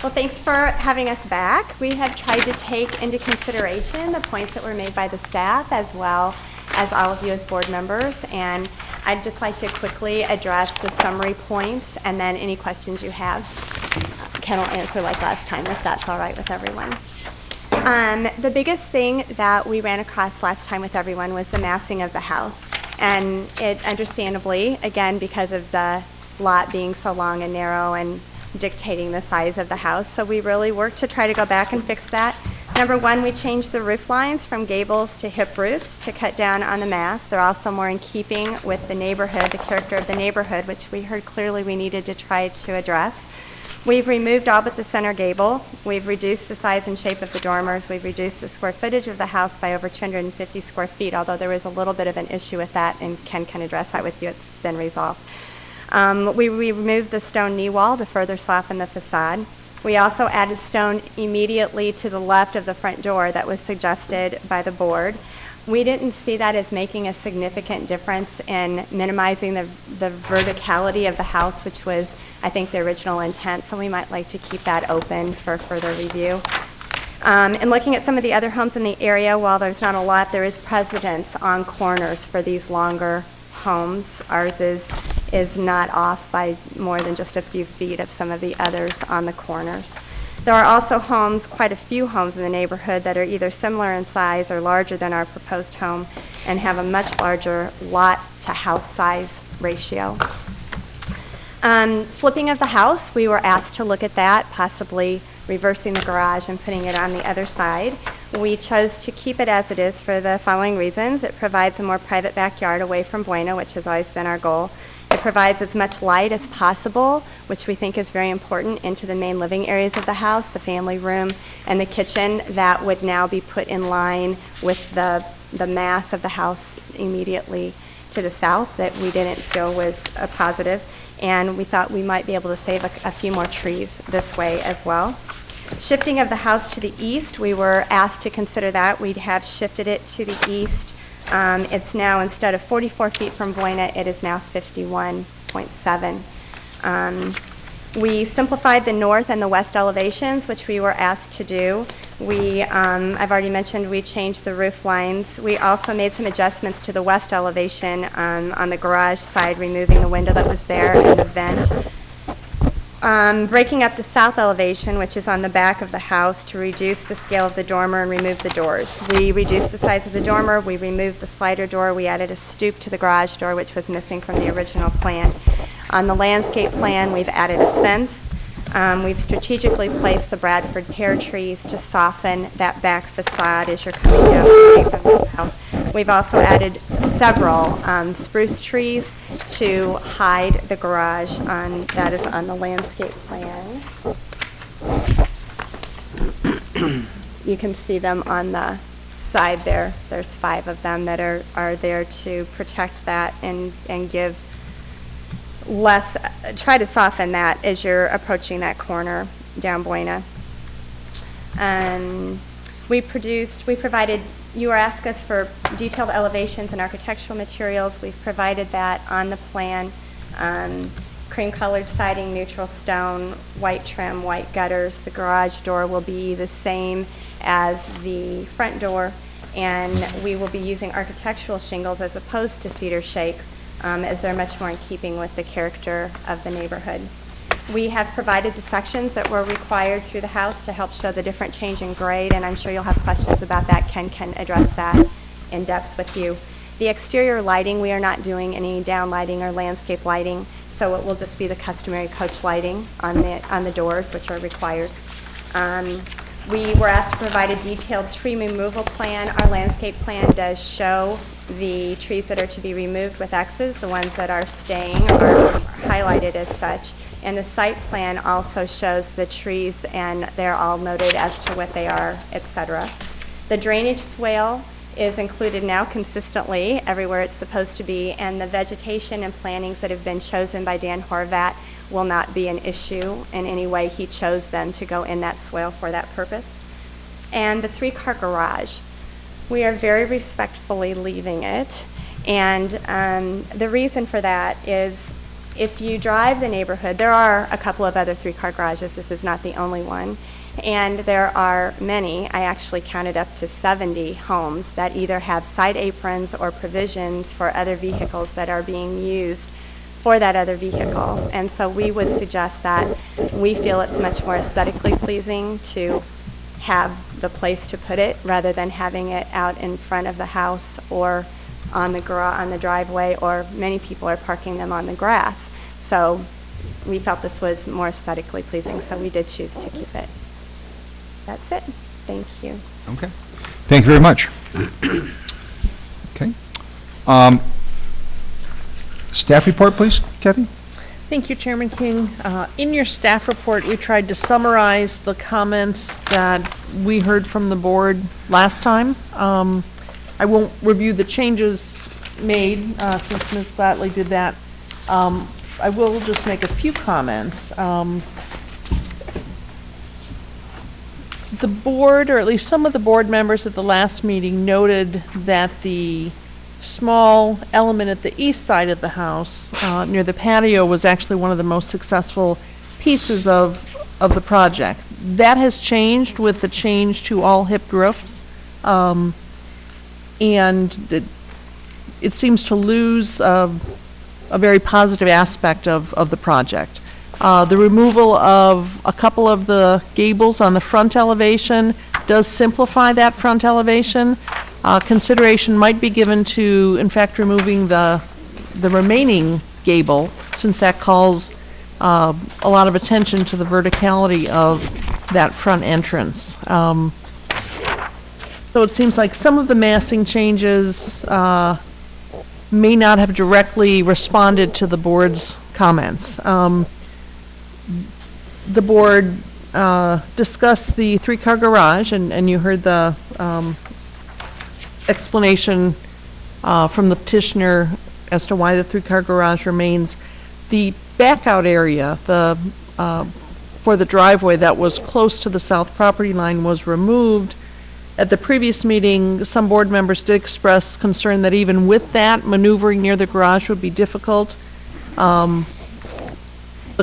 Well, thanks for having us back. We have tried to take into consideration the points that were made by the staff as well as all of you as board members, and I'd just like to quickly address the summary points and then any questions you have. Ken will answer like last time if that's all right with everyone. The biggest thing that we ran across last time with everyone was the massing of the house, and it understandably, again, because of the lot being so long and narrow and dictating the size of the house. So we really worked to try to go back and fix that. Number one, we changed the roof lines from gables to hip roofs to cut down on the mass. They're also more in keeping with the neighborhood, the character of the neighborhood, which we heard clearly we needed to try to address. We've removed all but the center gable. We've reduced the size and shape of the dormers. We've reduced the square footage of the house by over 250 square feet, although there was a little bit of an issue with that, and Ken can address that with you. It's been resolved. We removed the stone knee wall to further soften the facade. We also added stone immediately to the left of the front door that was suggested by the board. We didn't see that as making a significant difference in minimizing the verticality of the house, which was, I think, the original intent, so we might like to keep that open for further review. And looking at some of the other homes in the area, while there's not a lot, there is precedence on corners for these longer homes. Ours is not off by more than just a few feet of some of the others on the corners. There are also homes, quite a few homes in the neighborhood that are either similar in size or larger than our proposed home and have a much larger lot to house size ratio. Flipping of the house, we were asked to look at that, possibly reversing the garage and putting it on the other side. We chose to keep it as it is for the following reasons. It provides a more private backyard away from Bueno, which has always been our goal. It provides as much light as possible, which we think is very important, into the main living areas of the house, the family room and the kitchen that would now be put in line with the mass of the house immediately to the south that we didn't feel was a positive. And we thought we might be able to save a few more trees this way as well. Shifting of the house to the east, we were asked to consider that. We have shifted it to the east It's now, instead of 44 feet from Buena, it is now 51.7. We simplified the north and the west elevations, which we were asked to do. I've already mentioned we changed the roof lines. We also made some adjustments to the west elevation on the garage side, removing the window that was there and the vent. Breaking up the south elevation, which is on the back of the house, to reduce the scale of the dormer and remove the doors. We reduced the size of the dormer, we removed the slider door, we added a stoop to the garage door, which was missing from the original plan. On the landscape plan, we've added a fence. We've strategically placed the Bradford pear trees to soften that back facade as you're coming down the street from the south. We've also added several spruce trees to hide the garage that is on the landscape plan. You can see them on the side there. There's 5 of them that are there to protect that and give try to soften that as you're approaching that corner down Buena. You were asked us for detailed elevations and architectural materials. We've provided that on the plan. Cream colored siding, neutral stone, white trim, white gutters. The garage door will be the same as the front door, and we will be using architectural shingles as opposed to cedar shake, as they're much more in keeping with the character of the neighborhood. We have provided the sections that were required through the house to help show the different change in grade, and I'm sure you'll have questions about that. Ken can address that in depth with you. The exterior lighting, we are not doing any down lighting or landscape lighting, so it will just be the customary coach lighting on the doors, which are required. We were asked to provide a detailed tree removal plan. Our landscape plan does show the trees that are to be removed with X's. The ones that are staying are highlighted as such. And the site plan also shows the trees, and they're all noted as to what they are, etc. The drainage swale is included now consistently everywhere it's supposed to be, and the vegetation and plantings that have been chosen by Dan Horvat will not be an issue in any way. He chose them to go in that swale for that purpose. And the 3-car garage, we are very respectfully leaving it, and the reason for that is if you drive the neighborhood, there are a couple of other 3-car garages. This is not the only one. And there are many, I actually counted up to 70 homes that either have side aprons or provisions for other vehicles that are being used for that other vehicle. And so we would suggest that we feel it's much more aesthetically pleasing to have the place to put it rather than having it out in front of the house or on the driveway, or many people are parking them on the grass. So we felt this was more aesthetically pleasing, so we did choose to keep it. That's it. Thank you. Okay. Thank you very much. Okay. Staff report, please, Kathy? Thank you, Chairman King. In your staff report, we tried to summarize the comments that we heard from the board last time. I won't review the changes made since Ms. Glattly did that. I will just make a few comments. The board, or at least some of the board members at the last meeting, noted that the small element at the east side of the house near the patio was actually one of the most successful pieces of the project. That has changed with the change to all hipped roofs. And it seems to lose a very positive aspect of the project. The removal of a couple of the gables on the front elevation does simplify that front elevation. Consideration might be given to, in fact, removing the remaining gable, since that calls a lot of attention to the verticality of that front entrance. So it seems like some of the massing changes may not have directly responded to the board's comments. The board discussed the 3-car garage, and you heard the explanation from the petitioner as to why the 3-car garage remains. The back-out area, for the driveway that was close to the south property line, was removed At the previous meeting, some board members did express concern that even with that, maneuvering near the garage would be difficult. The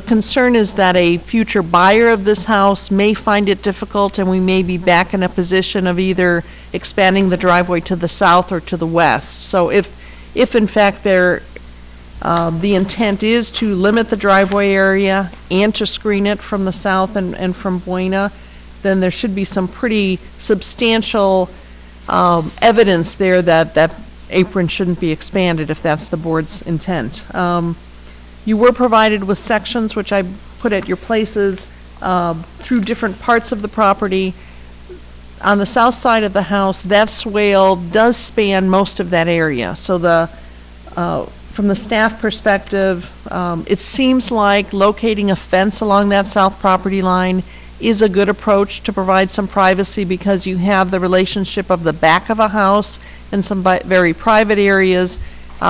concern is that a future buyer of this house may find it difficult, and we may be back in a position of either expanding the driveway to the south or to the west. So if in fact the intent is to limit the driveway area and to screen it from the south and from Buena, then there should be some pretty substantial evidence there that that apron shouldn't be expanded if that's the board's intent. You were provided with sections, which I put at your places, through different parts of the property. On the south side of the house, that swale does span most of that area. So from the staff perspective, it seems like locating a fence along that south property line is a good approach to provide some privacy, because you have the relationship of the back of a house and some very private areas,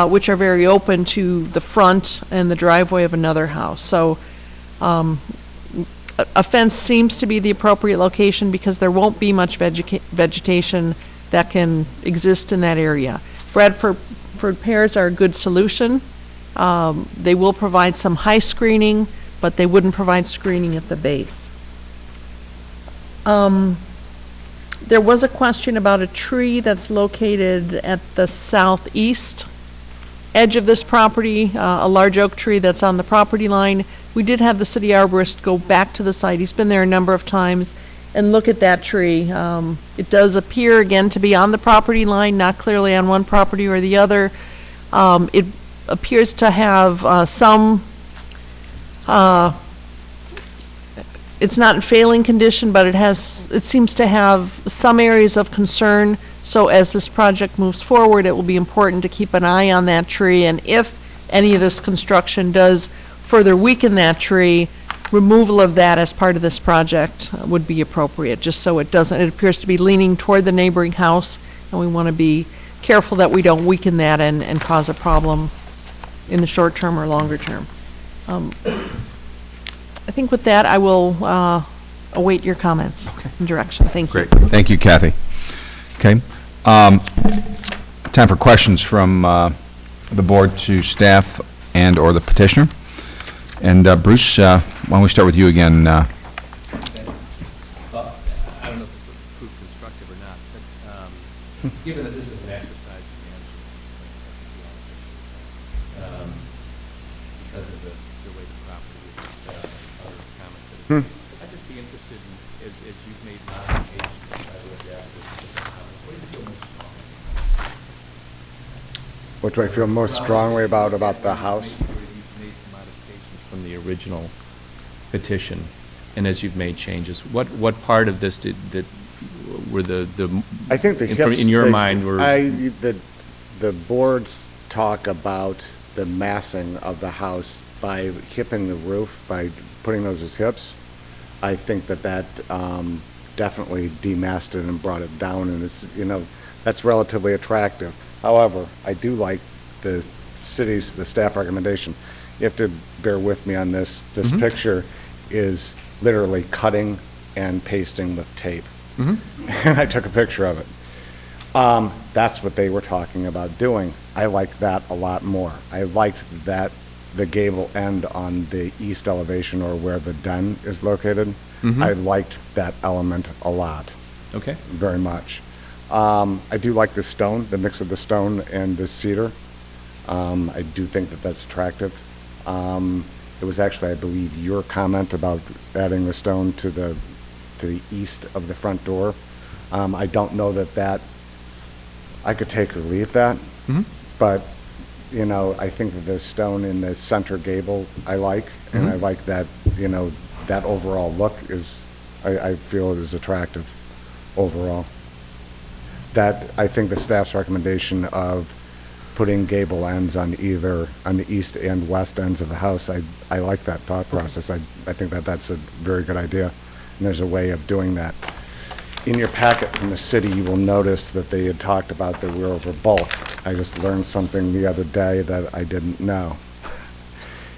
which are very open to the front and the driveway of another house. So a fence seems to be the appropriate location, because there won't be much vegetation that can exist in that area. Bradford pears are a good solution. They will provide some high screening, but they wouldn't provide screening at the base. There was a question about a tree that's located at the southeast edge of this property, a large oak tree that's on the property line. We did have the city arborist go back to the site. He's been there a number of times and look at that tree. It does appear, again, to be on the property line, not clearly on one property or the other. It appears to have some, it's not in failing condition, but it seems to have some areas of concern. So as this project moves forward, it will be important to keep an eye on that tree, and if any of this construction does further weaken that tree, removal of that as part of this project would be appropriate, just so it doesn't, it appears to be leaning toward the neighboring house, and we want to be careful that we don't weaken that and cause a problem in the short term or longer term. I think with that, I will await your comments and direction. Thank you. Great. Thank you, Kathy. Okay. Time for questions from the board to staff and/or the petitioner. And Bruce, why don't we start with you again? I don't know if this would prove constructive or not, but given that this is an exercise in the answer, because of the way the property is other comments that have been made, I'd just be interested in, as you've made modifications to try to adapt this to the comments, what do you feel most strongly? What do I feel most strongly about the house? From the original petition, and as you've made changes, what part of this were the I think the hips, in your mind were the boards talk about the massing of the house by hipping the roof, by putting those as hips. I think that definitely demassed it and brought it down, and it's, that's relatively attractive. However, I do like the staff recommendation. You have to bear with me on this. This picture is literally cutting and pasting with tape. And I took a picture of it. That's what they were talking about doing. I liked that a lot more. I liked that the gable end on the east elevation, or where the den is located. I liked that element a lot. Okay. Very much. I do like the stone, the mix of the stone and the cedar. I do think that that's attractive. It was actually, I believe, your comment about adding the stone to the east of the front door. I don't know that I could take or leave that, but I think that the stone in the center gable I like, and I like that that overall look is, I feel it is attractive overall. That, I think the staff's recommendation of putting gable ends on the east and west ends of the house, I like that thought process. I think that that's a very good idea, and there's a way of doing that. In your packet from the city, you will notice that they had talked about that we're over bulk. I just learned something the other day that I didn't know.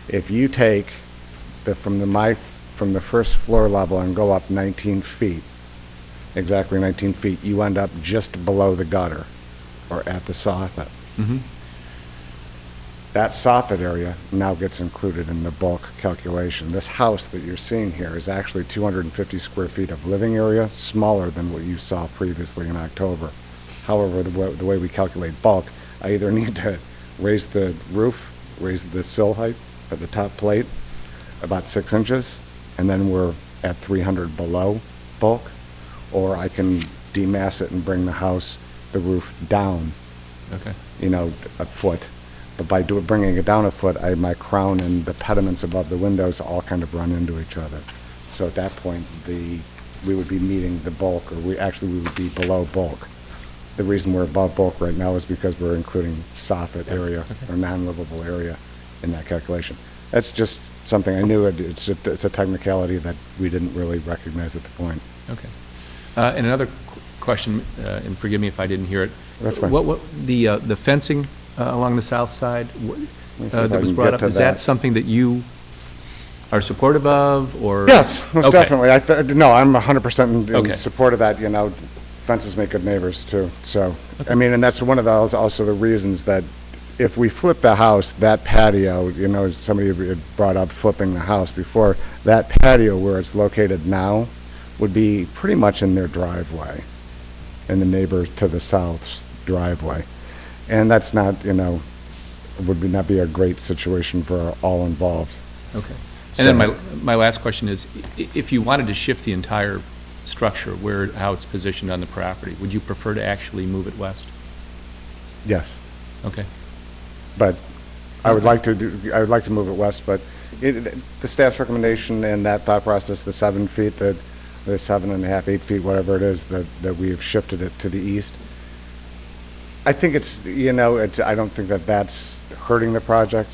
If you take from the first floor level and go up 19 feet, exactly 19 feet, you end up just below the gutter, or at the soffit. That soffit area now gets included in the bulk calculation. This house that you're seeing here is actually 250 square feet of living area, smaller than what you saw previously in October. However, the way we calculate bulk, I either need to raise the roof, raise the sill height at the top plate about 6 inches, and then we're at 300 below bulk, or I can demass it and bring the house, the roof down, Okay. a foot. But by bringing it down a foot, my crown and the pediments above the windows all kind of run into each other. So at that point, we would be meeting the bulk, or we would be below bulk. The reason we're above bulk right now is because we're including soffit area or non-livable area in that calculation. That's just something I knew. It's a technicality that we didn't really recognize at the point. Okay. And another question, and forgive me if I didn't hear it. That's fine. What the fencing along the south side if I that was can brought get up, to is that. that something that you are supportive of, or? Yes, most Okay. definitely. No, I'm 100% in Okay. support of that. Fences make good neighbors too. So, I mean, and that's one of those also the reasons that if we flip the house, that patio, somebody had brought up flipping the house before, that patio where it's located now would be pretty much in their driveway, in the neighbor to the south's driveway. And that's not, would not be a great situation for all involved. Okay. And then my last question is, if you wanted to shift the entire structure, how it's positioned on the property, would you prefer to actually move it west? Yes. Okay. But I would like to move it west, but the staff's recommendation and that thought process, the 7 feet, the 7.5, 8 feet, whatever it is, that we have shifted it to the east. I think I don't think that that's hurting the project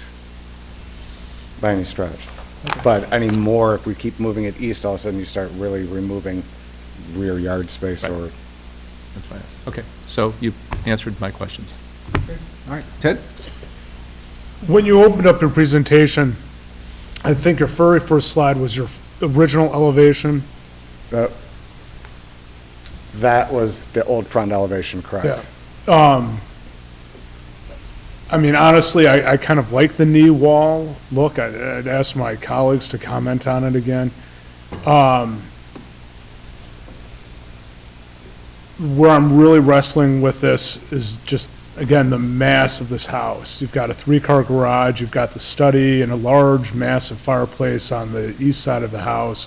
by any stretch. Okay. But any more, if we keep moving it east, all of a sudden you start really removing rear yard space. Right. Or. That's fine. Okay, so you answered my questions. All right, Ted? When you opened up your presentation, I think your very first slide was your original elevation. That was the old front elevation, correct? Yeah. I mean, honestly, I kind of like the knee wall look. I'd ask my colleagues to comment on it again. Where I'm really wrestling with this is just, again, the mass of this house. You've got a 3-car garage, you've got the study, and a large, massive fireplace on the east side of the house.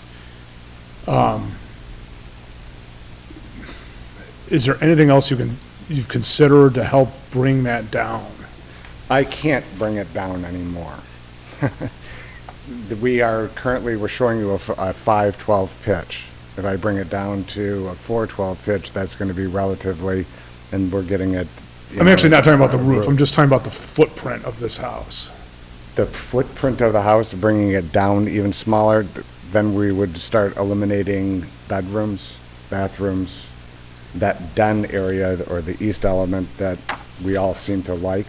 Is there anything else you've considered to help bring that down? I can't bring it down anymore. We're showing you a 5/12 pitch. If I bring it down to a 4/12 pitch, that's going to be relatively, and we're getting it. I'm actually not talking about the roof. I'm just talking about the footprint of this house. The footprint of the house, bringing it down even smaller, then we would start eliminating bedrooms, bathrooms, that den area, or the east element that we all seem to like.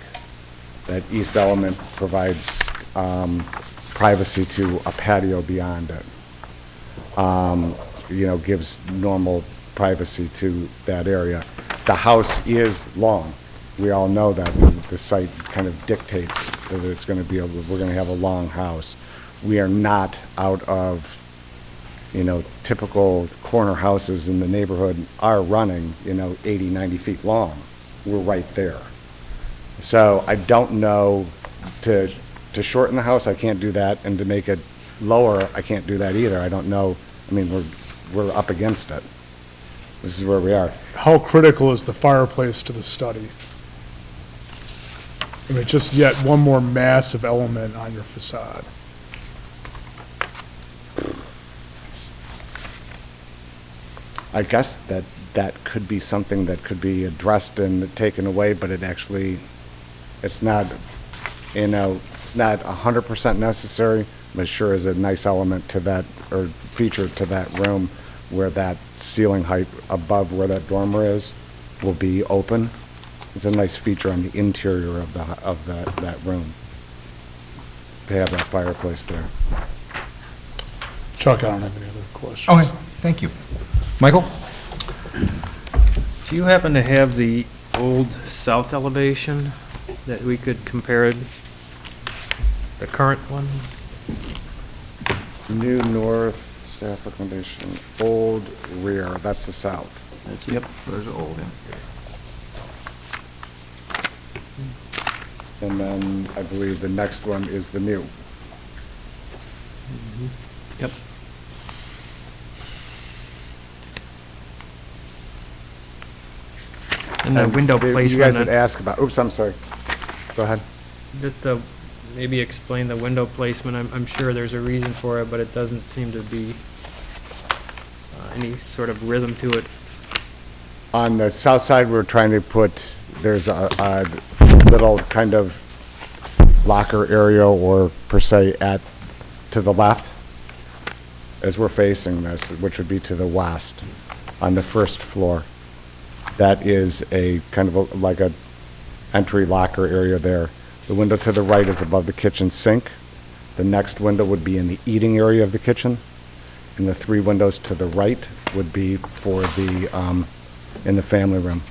That east element provides privacy to a patio beyond it. Gives normal privacy to that area. The house is long. We all know that. The site kind of dictates that it's going to be we're going to have a long house. We are not out of, typical corner houses in the neighborhood are running, 80, 90 feet long. We're right there. So I don't know, to shorten the house, I can't do that, and to make it lower, I can't do that either. I don't know. I mean, we're up against it. This is where we are. How critical is the fireplace to the study? I mean, just yet one more massive element on your facade. I guess that could be something that could be addressed and taken away, but it's not 100% necessary, but sure is a nice element to that, or feature to that room, where that ceiling height above where that dormer is will be open. It's a nice feature on the interior of that room to have that fireplace there. Chuck, I don't have any other questions. Okay, thank you. Michael? Do you happen to have the old south elevation that we could compare it? The current one? New north, staff recommendation, old rear, that's the south. Yep, there's an old one. And then I believe the next one is the new. Yep. And the window placement. You guys had on- asked about, oops, I'm sorry. Go ahead. Just to maybe explain the window placement, I'm sure there's a reason for it, but it doesn't seem to be any sort of rhythm to it. On the south side, we're trying to put, there's a little kind of locker area or per se to the left as we're facing this, which would be to the west on the first floor. That is a kind of like a entry locker area there. The window to the right is above the kitchen sink. The next window would be in the eating area of the kitchen. And the 3 windows to the right would be for the, in the family room.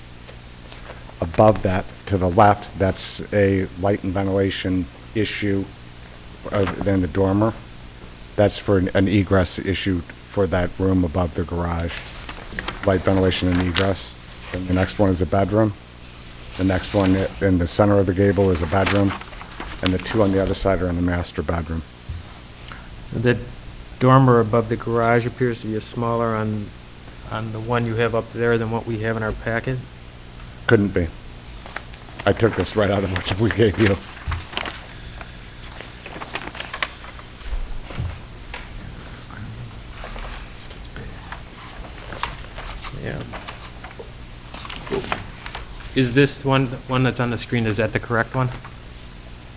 Above that, to the left, that's a light and ventilation issue than the dormer. That's for an egress issue for that room above the garage. Light ventilation and egress. And the next one is a bedroom. The next one in the center of the gable is a bedroom. And the 2 on the other side are in the master bedroom. The dormer above the garage appears to be smaller on the one you have up there than what we have in our packet. Couldn't be. I took this right out of what we gave you. Yeah. Is this one that's on the screen, is that the correct one?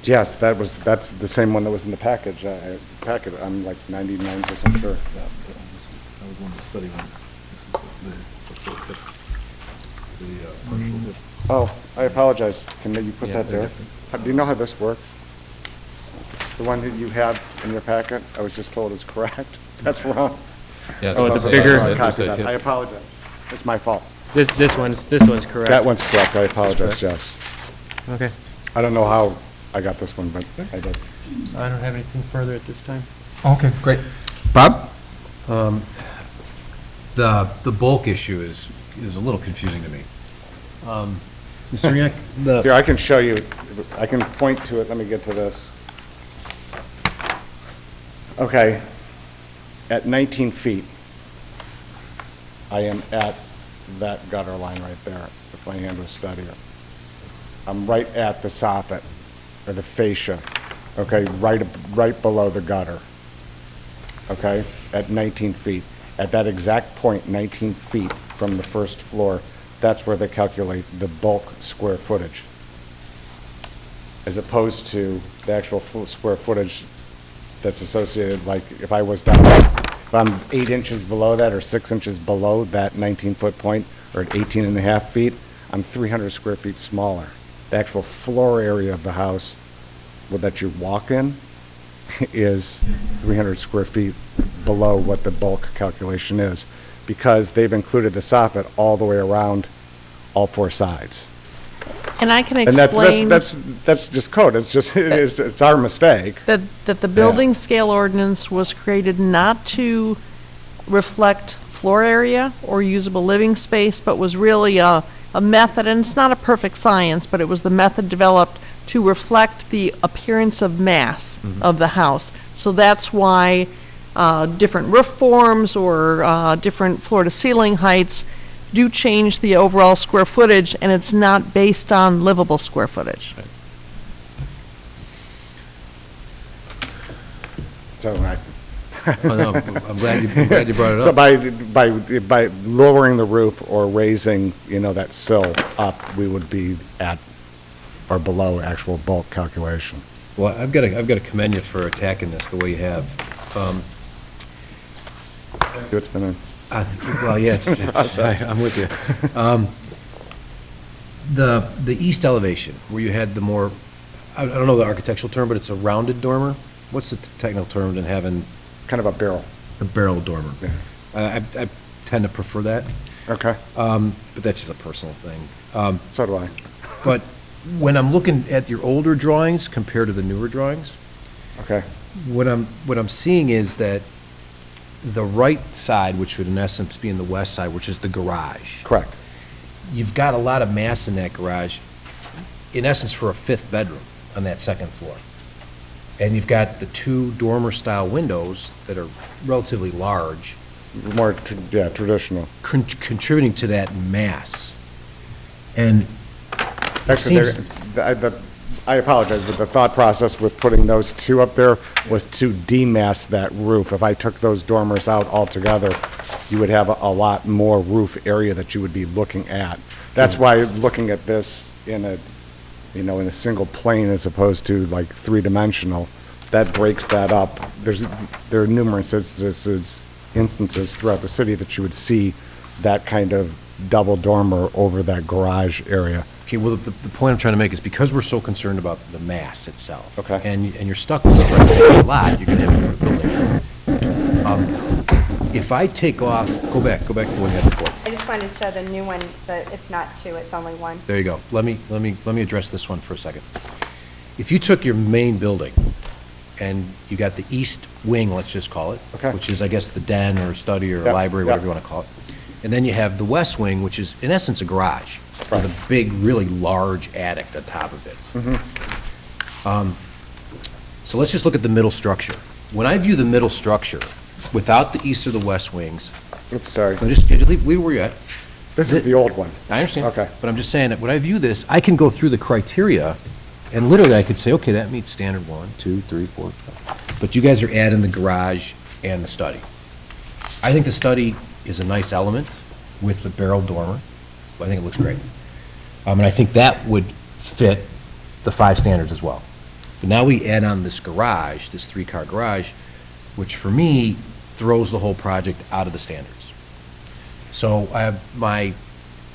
Yes, that's the same one that was in the package. I'm like 99% sure. That was one of the study ones. This is the partial hip. Oh, I apologize. Can you put Yeah, that they're there? different. Do you know how this works? The one that you had in your packet, I was just told is correct. That's wrong. Yeah, Oh, it's so- bigger. so- Copy so- that. I apologize. It's my fault. This one's correct. That one's correct. I apologize, Jess. Okay. I don't know how I got this one, but I did. I don't have anything further at this time. Okay, great. Bob? The bulk issue is a little confusing to me. Mr. Yank, Here, I can show you. I can point to it. Let me get to this. Okay. At 19 feet, I am at that gutter line right there, if my hand was steadier. I'm right at the soffit, or the fascia, okay, right below the gutter, okay, at 19 feet. At that exact point, 19 feet from the first floor, that's where they calculate the bulk square footage, as opposed to the actual square footage that's associated, like, if I was down, if I'm 8 inches below that or 6 inches below that 19-foot point, or at 18 and a half feet, I'm 300 square feet smaller. The actual floor area of the house that you walk in is 300 square feet below what the bulk calculation is, because they've included the soffit all the way around all 4 sides. And I can And explain that's just code. It's just, it's our mistake. that the building scale ordinance was created not to reflect floor area or usable living space, but was really a method, and it's not a perfect science, but it was the method developed to reflect the appearance of mass of the house. So that's why different roof forms or different floor-to-ceiling heights do change the overall square footage, and it's not based on livable square footage. So oh, no, I'm glad you brought it So up. by lowering the roof or raising, that sill up, we would be at or below actual bulk calculation. Well, I've got to commend you for attacking this the way you have. It's been a Well, yeah, I'm with you. The east elevation, where you had the more, I don't know the architectural term, but it's a rounded dormer. What's the technical term than having kind of a barrel. a barrel dormer? Yeah. I tend to prefer that. Okay, but that's just a personal thing. so do I. But when I'm looking at your older drawings compared to the newer drawings, Okay, what I'm seeing is that the right side, which would in essence be in the west side, which is the garage, correct. you've got a lot of mass in that garage, in essence for a fifth bedroom on that second floor. And you've got the two dormer-style windows that are relatively large, More, yeah, traditional. contributing to that mass. And it Actually, seems, I apologize, but the thought process with putting those two up there was to demass that roof. If I took those dormers out altogether, you would have a lot more roof area that you would be looking at. That's why looking at this in a, in a single plane as opposed to like three-dimensional, that breaks that up. There are numerous instances throughout the city that you would see that kind of double dormer over that garage area. okay, well, the point I'm trying to make is because we're so concerned about the mass itself. Okay. And you're stuck with a lot, you're gonna have a building. If I take off, go back to when you had the quote. I just wanted to show the new one, that it's not two, it's only one. There you go. Let me address this one for a second. If you took your main building and you got the east wing, let's just call it, Okay. which is, I guess, the den or study or Yep, library, yep. whatever you want to call it. And then you have the west wing, which is, in essence, a garage with a big, really large attic on top of it. Mm-hmm. So let's just look at the middle structure. When I view the middle structure, without the east or the west wings, Oops, sorry. no, just leave it where you're at. This is the old one. I understand. Okay. But I'm just saying that when I view this, I can go through the criteria, and literally I could say, okay, that meets standard 1, 2, 3, 4, 5. But you guys are adding the garage and the study. I think the study is a nice element with the barrel dormer. I think it looks great. And I think that would fit the 5 standards as well. But now we add on this garage, this 3-car garage, which for me throws the whole project out of the standards. So my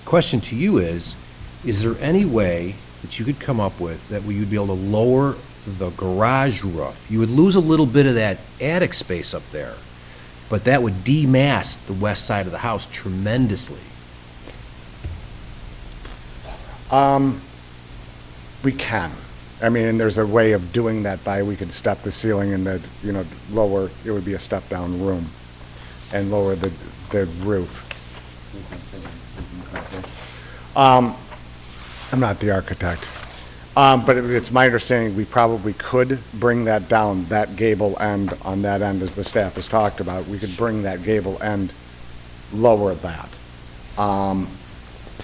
question to you is there any way that you could come up with that you'd be able to lower the garage roof? You would lose a little bit of that attic space up there, but that would demask the west side of the house tremendously. We can. I mean, and there's a way of doing that by, we could step the ceiling and lower, it would be a step-down room, and lower the roof. I'm not the architect. But it's my understanding we probably could bring that down, that gable end on that end, as the staff has talked about. We could bring that gable end, lower that.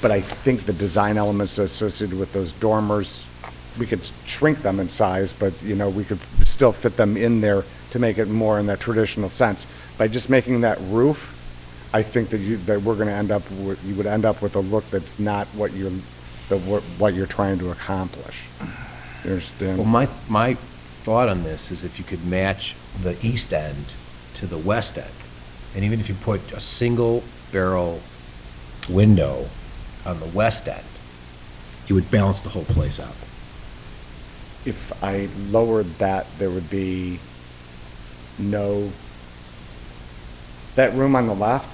But I think the design elements associated with those dormers, we could shrink them in size, but, we could still fit them in there to make it more in that traditional sense. By just making that roof, I think that you would end up with a look that's not what you're trying to accomplish. You understand? Well, my thought on this is if you could match the east end to the west end, and even if you put a single barrel window on the west end, it would balance the whole place out. If I lowered that, there would be that room on the left,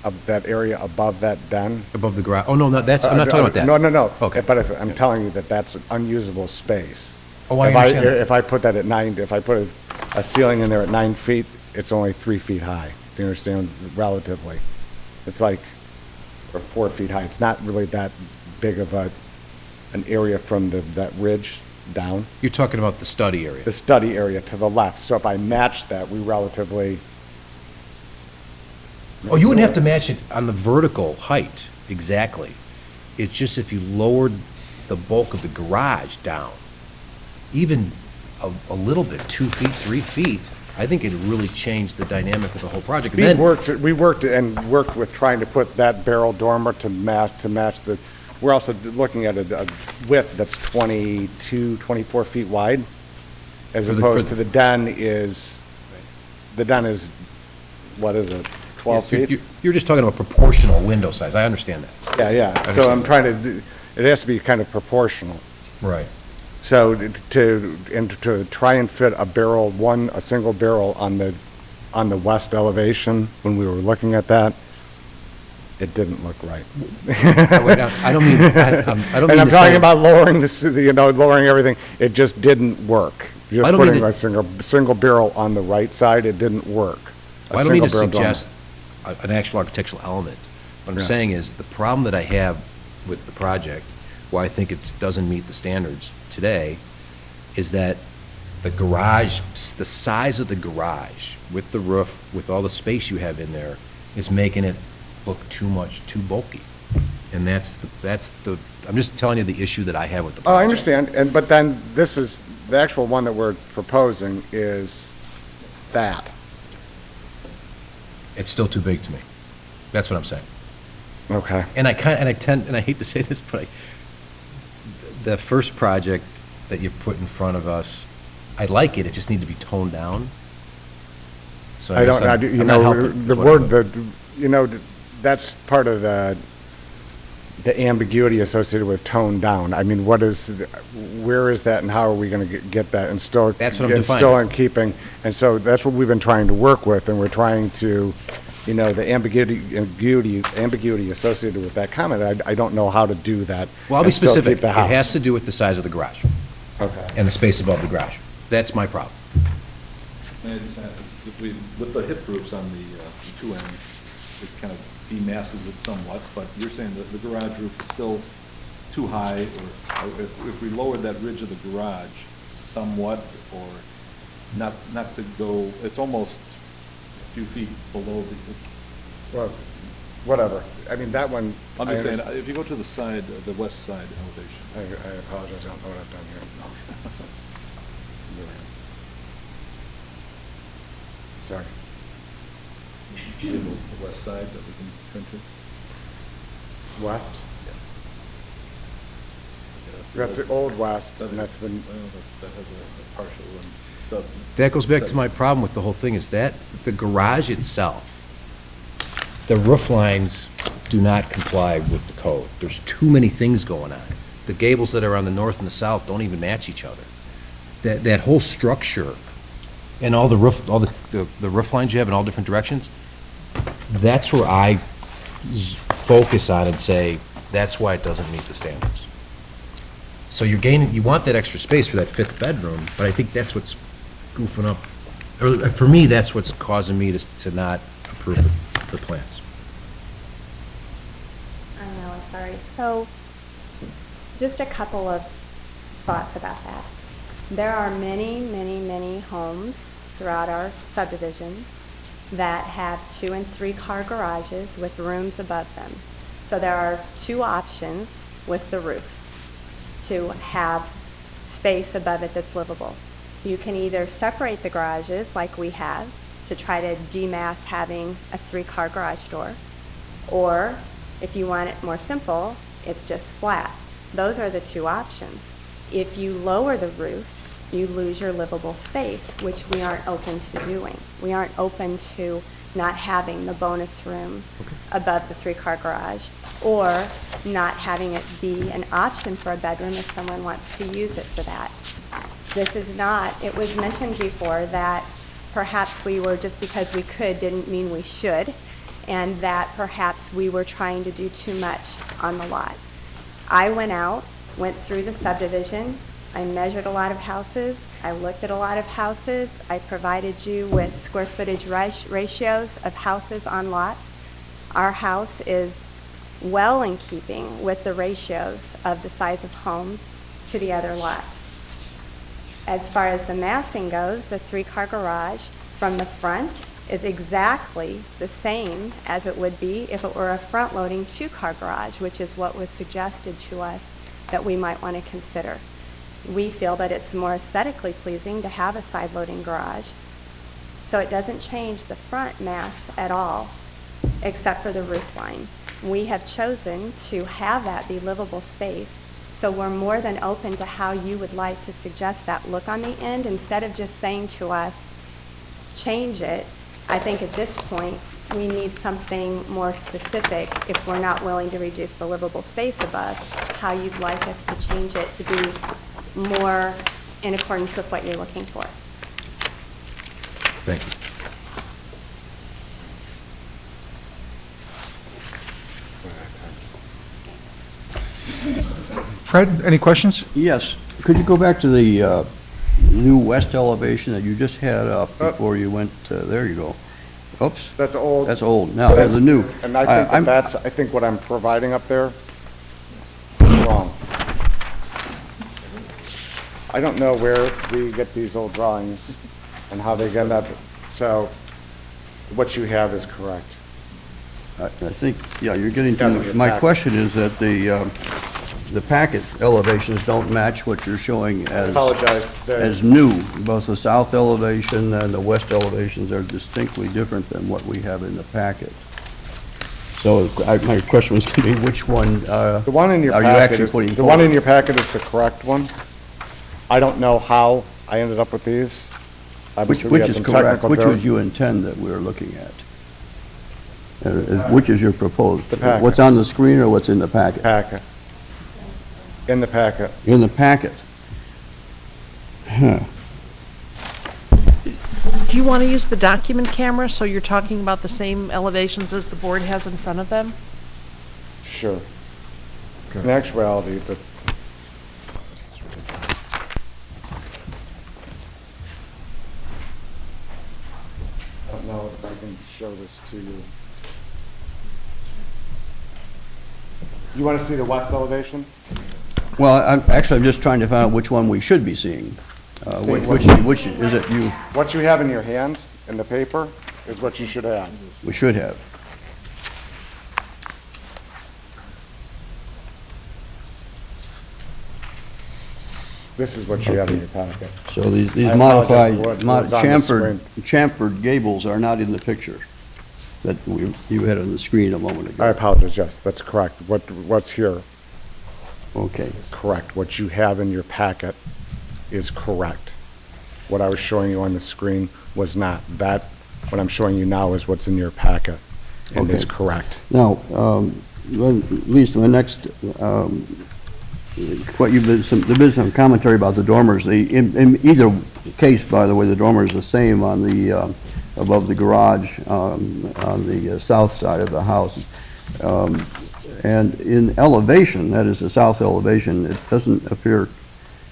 of that area above that den. Above the garage? Oh, no, I'm not talking about that. No. Okay. But I'm telling you that that's unusable space. Oh, I understand that. If I put that at 9, if I put a ceiling in there at 9 feet, it's only 3 feet high. Do you understand? Relatively. It's like, or 4 feet high. It's not really that big of an area from that ridge down. You're talking about the study area? The study area to the left. So if I match that, we relatively... Oh, you wouldn't have to match it on the vertical height, exactly. It's just if you lowered the bulk of the garage down, even a little bit, 2 feet, 3 feet, I think it'd really change the dynamic of the whole project. And then, We worked with trying to put that barrel dormer to match the, we're also looking at a width that's 22, 24 feet wide, as opposed to the den is, what is it, 12 feet? You're just talking about proportional window size, I understand that. Yeah, so I'm trying to, it has to be kind of proportional. Right. So to try and fit a single barrel on the west elevation, when we were looking at that, it didn't look right. I don't mean, I don't And mean I'm to say. talking about lowering lowering everything. It just didn't work. I Just don't mean putting to- a single barrel on the right side, it didn't work. A I don't mean to single barrel suggest an actual architectural element. What I'm Yeah. saying is, the problem that I have with the project, why I think it doesn't meet the standards today, is that the garage, the size of the garage, with the roof, with all the space you have in there, is making it look too bulky. And that's the, I'm just telling you the issue that I have with the project. Oh, I understand, but then this is, the actual one that we're proposing is that. It's still too big to me. That's what I'm saying. Okay. And I hate to say this, but the first project that you put in front of us, I like it, it just needs to be toned down. So I guess don't, I'm not helping. the word, that's part of the ambiguity associated with toned down. I mean, where is that and how are we going to get that and still, That's what I'm and defining. still in keeping? And so that's what we've been trying to work with, and we're trying to, the ambiguity associated with that comment. I don't know how to do that. Well, I'll be and still specific. keep the It house. has to do with the size of the garage Okay. and the space above the garage. That's my problem. And with the hip roofs on the two ends, it kind of demasses it somewhat, but you're saying that the garage roof is still too high, or if we lowered that ridge of the garage somewhat, or not to go, it's almost a few feet below the, Well, whatever. I mean, that one. I'm just I saying, understand. if you go to the side, the west side elevation. I apologize, I don't know what I've done here. Sorry. The west side that we can turn to. West? Yeah, That's the old west, and that's the, Well, that has a partial and stub. That goes back to my problem with the whole thing, is that the garage itself, the roof lines do not comply with the code. There's too many things going on. The gables that are on the north and the south don't even match each other. That whole structure and all the roof lines you have in all different directions, that's where I focus on and say, that's why it doesn't meet the standards. So you want that extra space for that fifth bedroom, but I think that's what's goofing up, or for me, that's what's causing me to not approve the plans. I know, I'm sorry. So, just a couple of thoughts about that. There are many, many, many homes throughout our subdivisions that have 2- and 3-car garages with rooms above them. So there are two options with the roof to have space above it that's livable. You can either separate the garages like we have to try to demass having a 3-car garage door, or if you want it more simple, it's just flat. Those are the two options. If you lower the roof, you lose your livable space, which we aren't open to doing. We aren't open to not having the bonus room above the 3-car garage, or not having it be an option for a bedroom if someone wants to use it for that. This is not, it was mentioned before that perhaps we were, just because we could didn't mean we should, and that perhaps we were trying to do too much on the lot. I went through the subdivision, I measured a lot of houses, I looked at a lot of houses, I provided you with square footage ratios of houses on lots. Our house is well in keeping with the ratios of the size of homes to the other lots. As far as the massing goes, the 3-car garage from the front is exactly the same as it would be if it were a front-loading 2-car garage, which is what was suggested to us that we might want to consider. We feel that it's more aesthetically pleasing to have a side-loading garage, so it doesn't change the front mass at all, except for the roof line. We have chosen to have that be livable space, so we're more than open to how you would like to suggest that look on the end. Instead of just saying to us, change it, I think at this point we need something more specific if we're not willing to reduce the livable space above, how you'd like us to change it to be more in accordance with what you're looking for. Thank you. Fred, any questions? Yes. Could you go back to the new west elevation that you just had up before you went, there you go. Oops, That's old. that's old. Now, the new. And I think I'm- that's, I think what I'm providing up there is wrong. I don't know where we get these old drawings and how they end up, so what you have is correct. I think, yeah, you're getting Yeah, to, my question is that the packet elevations don't match what you're showing I apologize. as new. Both the south elevation and the west elevations are distinctly different than what we have in the packet. So my question was going to be which one The one in your are you packet actually is, putting the one forward? in your packet is the correct one. I don't know how I ended up with these. Obviously, we Which had is some correct? technical Which dirt. would you intend that we're looking at? Which is your proposed? The packet. What's on the screen or what's in the packet? Packet. In the packet. In the packet. Huh. Do you want to use the document camera, so you're talking about the same elevations as the board has in front of them? Sure. In actuality, but I don't know if I can show this to you. You want to see the west elevation? Well, I'm just trying to find out which one we should be seeing. Which is it you, What you have in your hand, in the paper, is what you should have. we should have? This is what you have in your packet. So these I apologize modified, for what was on the chamfered gables are not in the picture that you had on the screen a moment I ago. apologize, yes, that's correct. What's here Okay. is correct. What you have in your packet is correct. What I was showing you on the screen was not. That, what I'm showing you now is what's in your packet, and is Okay. correct. Now, at least my next, there's been some commentary about the dormers. In either case, by the way, the dormer is the same on the, above the garage, on the south side of the house. And in elevation, that is the south elevation, it doesn't appear,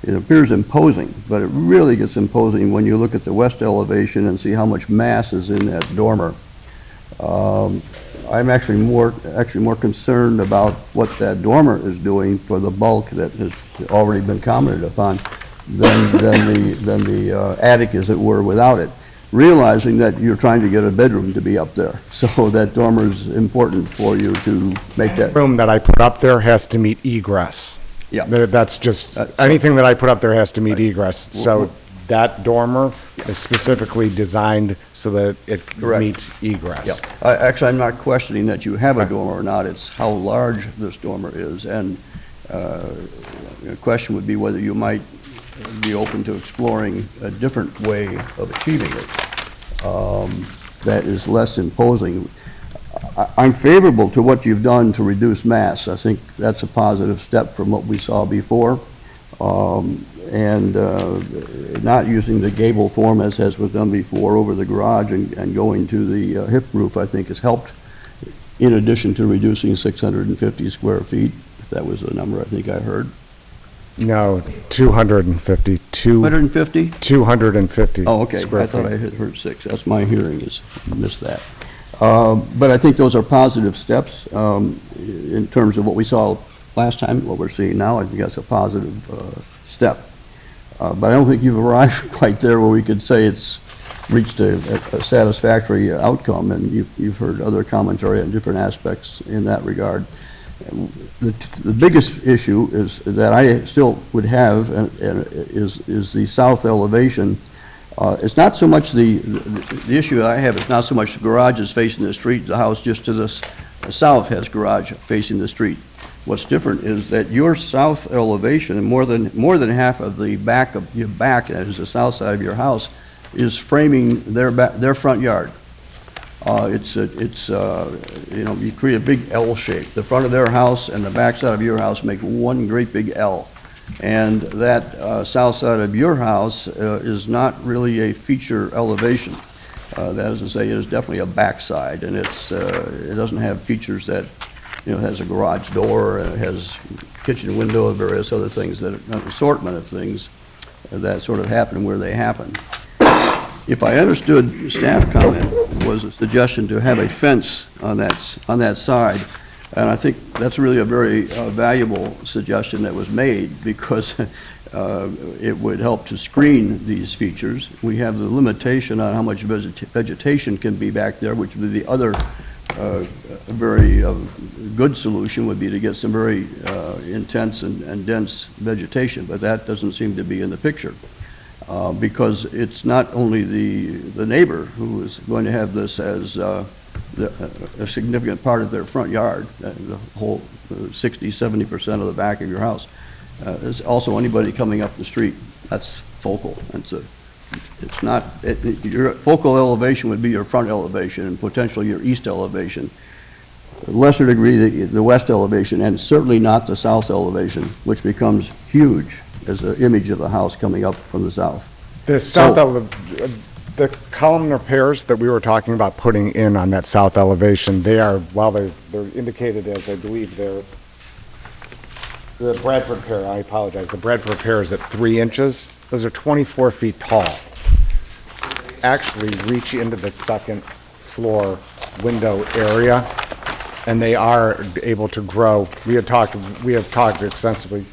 it appears imposing, but it really gets imposing when you look at the west elevation and see how much mass is in that dormer. I'm actually more concerned about what that dormer is doing for the bulk that has already been commented upon than the attic, as it were, without it. Realizing that you're trying to get a bedroom to be up there, so that dormer is important for you to make that. Room that I put up there has to meet egress. Yeah. That's just, anything that I put up there has to meet egress. So that dormer is specifically designed so that it Correct. meets egress. Yeah, actually, I'm not questioning that you have a dormer or not, it's how large this dormer is, and the question would be whether you might be open to exploring a different way of achieving it that is less imposing. I'm favorable to what you've done to reduce mass. I think that's a positive step from what we saw before. And not using the gable form as was done before over the garage and going to the hip roof, I think has helped, in addition to reducing 650 square feet, if that was the number I think I heard. No, 250. 250? 250 Oh, okay. square I thought I feet. had heard 6. That's my hearing, is missed that. But I think those are positive steps in terms of what we saw last time, what we're seeing now. I think that's a positive step. But I don't think you've arrived quite there where we could say it's reached a satisfactory outcome, and you've heard other commentary on different aspects in that regard. The biggest issue is that I still would have is the south elevation. It's not so much the issue I have is not so much the garage is facing the street. The house just to the south has garage facing the street. What's different is that your south elevation, more than half of the back of your back, that is the south side of your house, is framing their front yard. You know, you create a big L shape. The front of their house and the back side of your house make one great big L. And that south side of your house is not really a feature elevation. That is to say, it is definitely a backside, and it doesn't have features that, you know, it has a garage door, and it has kitchen window, and various other things, that an assortment of things that sort of happen where they happen. If I understood staff comment, was a suggestion to have a fence on that side. And I think that's really a very valuable suggestion that was made, because it would help to screen these features. We have the limitation on how much vegetation can be back there, which would be the other very good solution, would be to get some very intense and dense vegetation, but that doesn't seem to be in the picture. Because it's not only the neighbor who is going to have this as a significant part of their front yard, the whole 60–70% of the back of your house. It's also anybody coming up the street. That's focal. Your focal elevation would be your front elevation and potentially your east elevation. To a lesser degree, the west elevation, and certainly not the south elevation, which becomes huge as an image of the house coming up from the south. The south the columnar pairs that we were talking about putting in on that south elevation, they are, while they're indicated as, I believe, the Bradford pair, I apologize, the Bradford pair is at 3 inches. Those are 24 feet tall. Actually reach into the second floor window area, and they are able to grow. We have talked extensively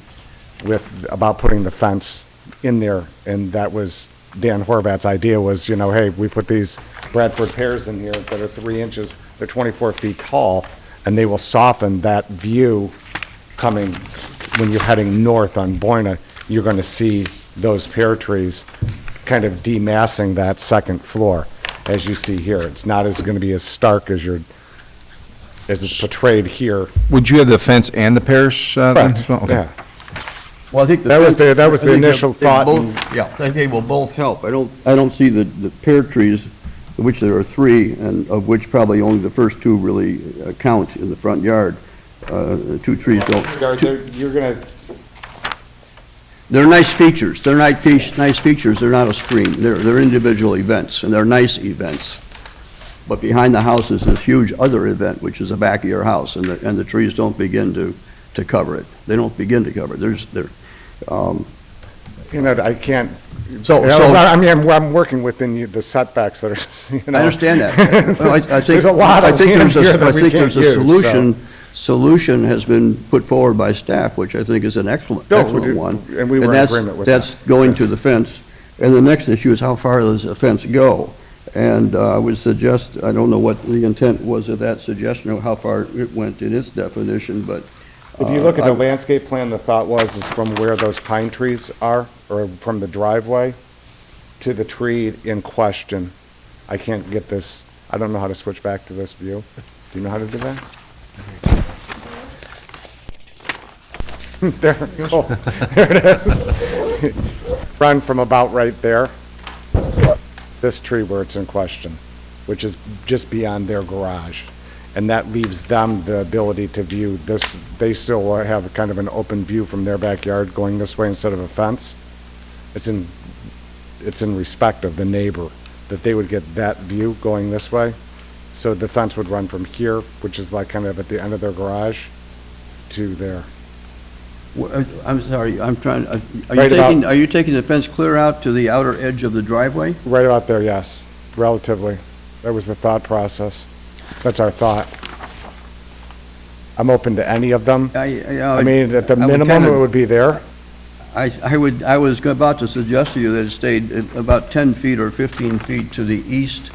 about putting the fence in there, and that was Dan Horvat's idea, was, hey, we put these Bradford pears in here that are 3 inches, they're 24 feet tall, and they will soften that view coming when you're heading north on Boyna. You're going to see those pear trees kind of demassing that second floor, as you see here. It's not going to be as stark as it's portrayed here. Would you have the fence and the pears then as well? Okay. Yeah. Well, I think that was the initial thought. I think they will both help. I don't see the pear trees, of which there are 3, and of which probably only the first 2 really count in the front yard. 2 trees don't. You're going to. They're nice features. They're nice features. They're not a screen. They're individual events, and they're nice events. But behind the house is this huge other event, which is the back of your house, and the trees don't begin to cover it. They don't begin to cover it. I can't. I'm working within the setbacks that are. I understand that. Well, I think there's a lot. I think there's a solution. Solution has been put forward by staff, which I think is an excellent one. And we were in agreement with that. That's going to the fence. And the next issue is, how far does the fence go? And I would suggest, I don't know what the intent was of that suggestion, or how far it went in its definition, but. If you look at the landscape plan, the thought is from where those pine trees are, or from the driveway to the tree in question. I can't get this, I don't know how to switch back to this view. Do you know how to do that? There, cool. There it is. Run from about right there, this tree where it's in question, which is just beyond their garage. And that leaves them the ability to view this. They still have kind of an open view from their backyard going this way instead of a fence. It's in respect of the neighbor, that they would get that view going this way. So the fence would run from here, which is like kind of at the end of their garage, to there. I'm sorry, I'm trying, are you taking the fence clear out to the outer edge of the driveway? Right about there, yes, relatively. That was the thought process. That's our thought. I'm open to any of them. I mean, at the minimum, it would be there. I was about to suggest to you that it stayed about 10 feet or 15 feet to the east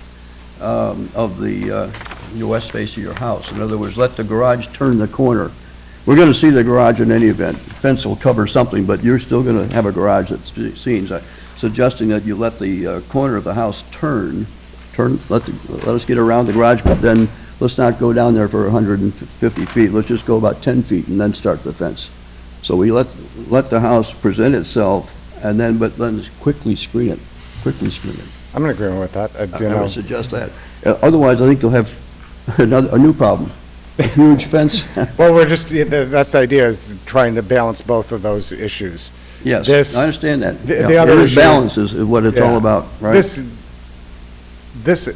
of the west face of your house. In other words, let the garage turn the corner. We're going to see the garage in any event. Fence will cover something, but you're still going to have a garage that's seen. Suggesting that you let the corner of the house turn, let us get around the garage, but then let's not go down there for 150 feet. Let's just go about 10 feet and then start the fence. So we let the house present itself, and then quickly screen it. I'm in agreement with that. I would suggest that. Otherwise, I think you'll have a new problem. A huge fence. Well, that's the idea, is trying to balance both of those issues. Yes, I understand that. The other issue balance is what it's all about, right? This,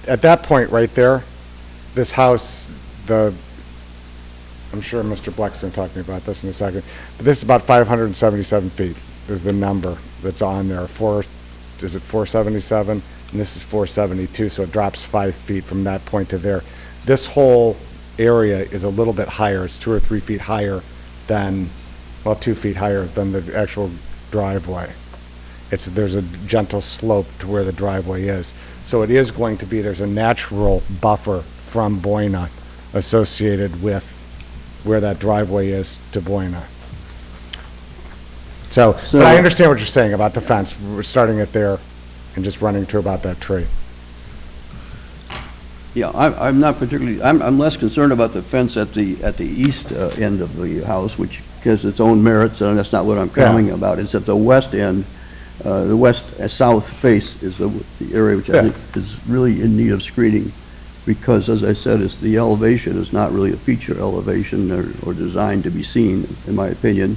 at that point right there, this house, I'm I'm sure Mr. Bleck's going to talk to me about this in a second, but this is about 577 feet is the number that's on there. Is it 477? And this is 472, so it drops 5 feet from that point to there. This whole area is a little bit higher. It's 2 or 3 feet higher than, well, 2 feet higher than the actual driveway. There's a gentle slope to where the driveway is. So it is going to be, there's a natural buffer from Boyna associated with where that driveway is to Boyna. So, but I understand what you're saying about the fence. We're starting it there and just running to about that tree. Yeah, I'm not particularly, I'm less concerned about the fence at the east end of the house, which has its own merits, and that's not what I'm commenting about. It's at the west end, the west-south face is the area which I think is really in need of screening, because, as I said, the elevation is not really a feature elevation or designed to be seen, in my opinion,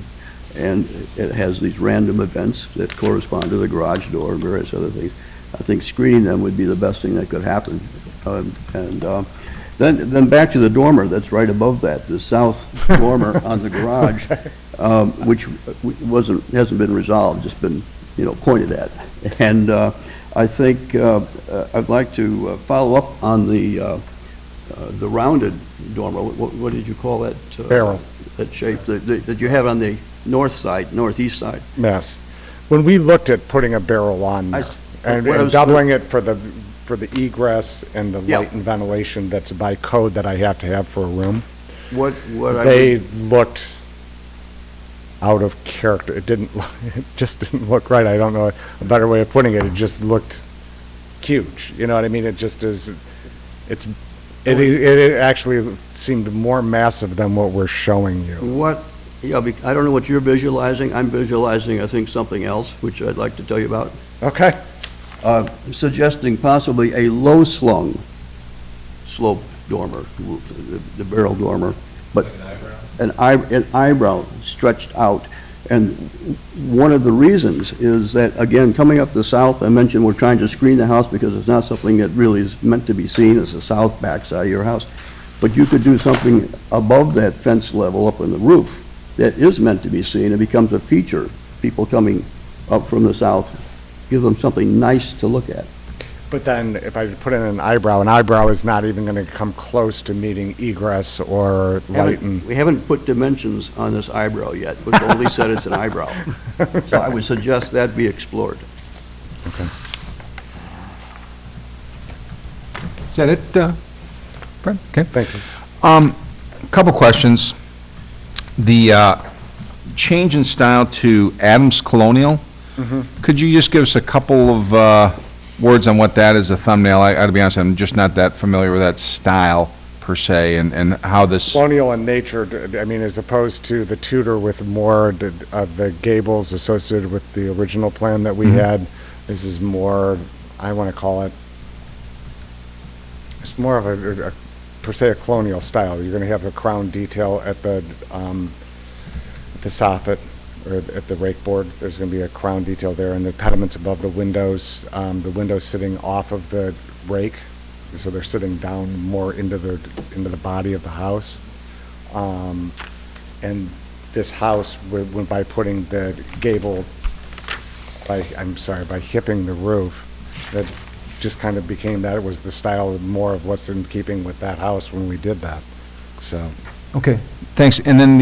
and it has these random events that correspond to the garage door and various other things. I think screening them would be the best thing that could happen. Then back to the dormer that's right above that, the south dormer on the garage, which hasn't been resolved, just been pointed at. And I think I'd like to follow up on the rounded dormer. What did you call that? Barrel. That shape that you have on the northeast side. Yes. When we looked at putting a barrel on there, and doubling it for the egress and the light and ventilation that's by code that I have to have for a room, they looked out of character. It just didn't look right. I don't know a better way of putting it. It just looked huge. You know what I mean? It just is. It actually seemed more massive than what we're showing you. I don't know what you're visualizing. I'm visualizing, I think, something else, which I'd like to tell you about. Okay. Suggesting possibly a low-slung slope dormer, the barrel dormer, but an eyebrow stretched out. And one of the reasons is that, again, coming up the south, I mentioned we're trying to screen the house because it's not something that really is meant to be seen as the south backside of your house. But you could do something above that fence level up on the roof that is meant to be seen. It becomes a feature. People coming up from the south, give them something nice to look at. But then if I put in an eyebrow is not even going to come close to meeting egress or light. We haven't put dimensions on this eyebrow yet. We've only said it's an eyebrow. So I would suggest that be explored. Okay. Is that it, Fred? Okay. Thank you. Couple questions. The change in style to Adams Colonial, could you just give us a couple of words on what that is, a thumbnail? I gotta be honest, I'm just not that familiar with that style per se, and how this... Colonial in nature, I mean, as opposed to the Tudor with more of the gables associated with the original plan that we had, this is more, I want to call it, it's more of a per se a colonial style. You're going to have a crown detail at the soffit, or at the rake board. There's going to be a crown detail there, and the pediments above the windows sitting off of the rake, so they're sitting down more into the body of the house. And this house, by putting the gable, by hipping the roof, that just kind of became that. It was the style more of what's in keeping with that house when we did that. So. Okay, thanks. And then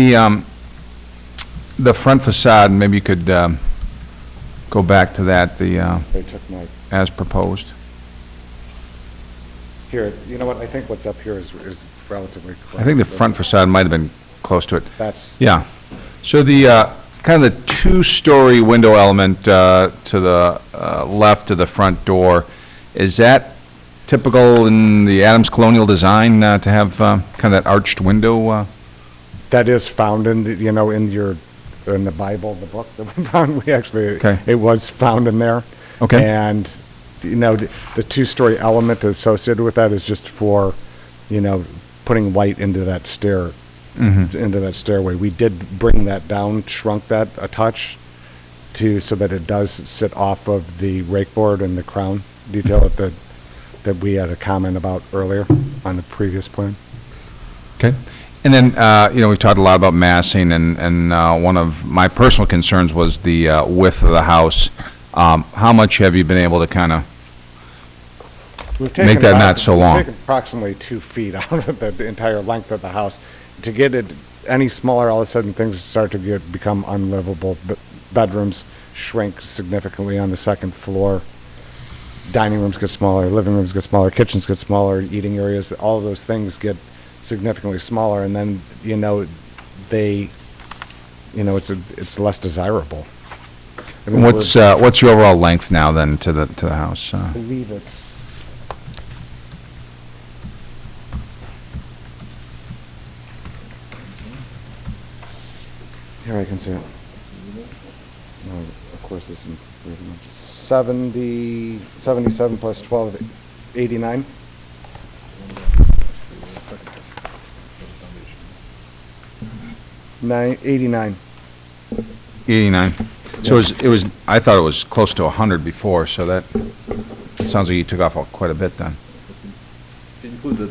the front facade, maybe you could go back to that, They took my, as proposed. here, you know what, I think what's up here is relatively correct. I think the front facade might have been close to it. That's. Yeah. So the kind of the two-story window element to the left of the front door, is that typical in the Adams Colonial design to have kind of that arched window? That is found in the Bible, the book that we found. We actually, it was found in there. Okay. And, the two-story element associated with that is just for, putting light into that into that stairway. We did bring that down, shrunk that a touch so that it does sit off of the rake board and the crown detail that we had a comment about earlier on the previous plan. Okay. And then, we've talked a lot about massing, and one of my personal concerns was the width of the house. How much have you been able to kind of We've taken make that about- not so we've long? taken approximately 2 feet out of the entire length of the house. To get it any smaller, all of a sudden, things start to become unlivable. Bedrooms shrink significantly on the second floor. Dining rooms get smaller, living rooms get smaller, kitchens get smaller, eating areas, all of those things get significantly smaller, and then, it's less desirable. I mean, What's your overall length now then to the house? I believe it's, here I can see it. No, of course, this is 77 plus 12, 89. 89. 89. So I thought it was close to 100 before, so that sounds like you took off quite a bit then. If you include the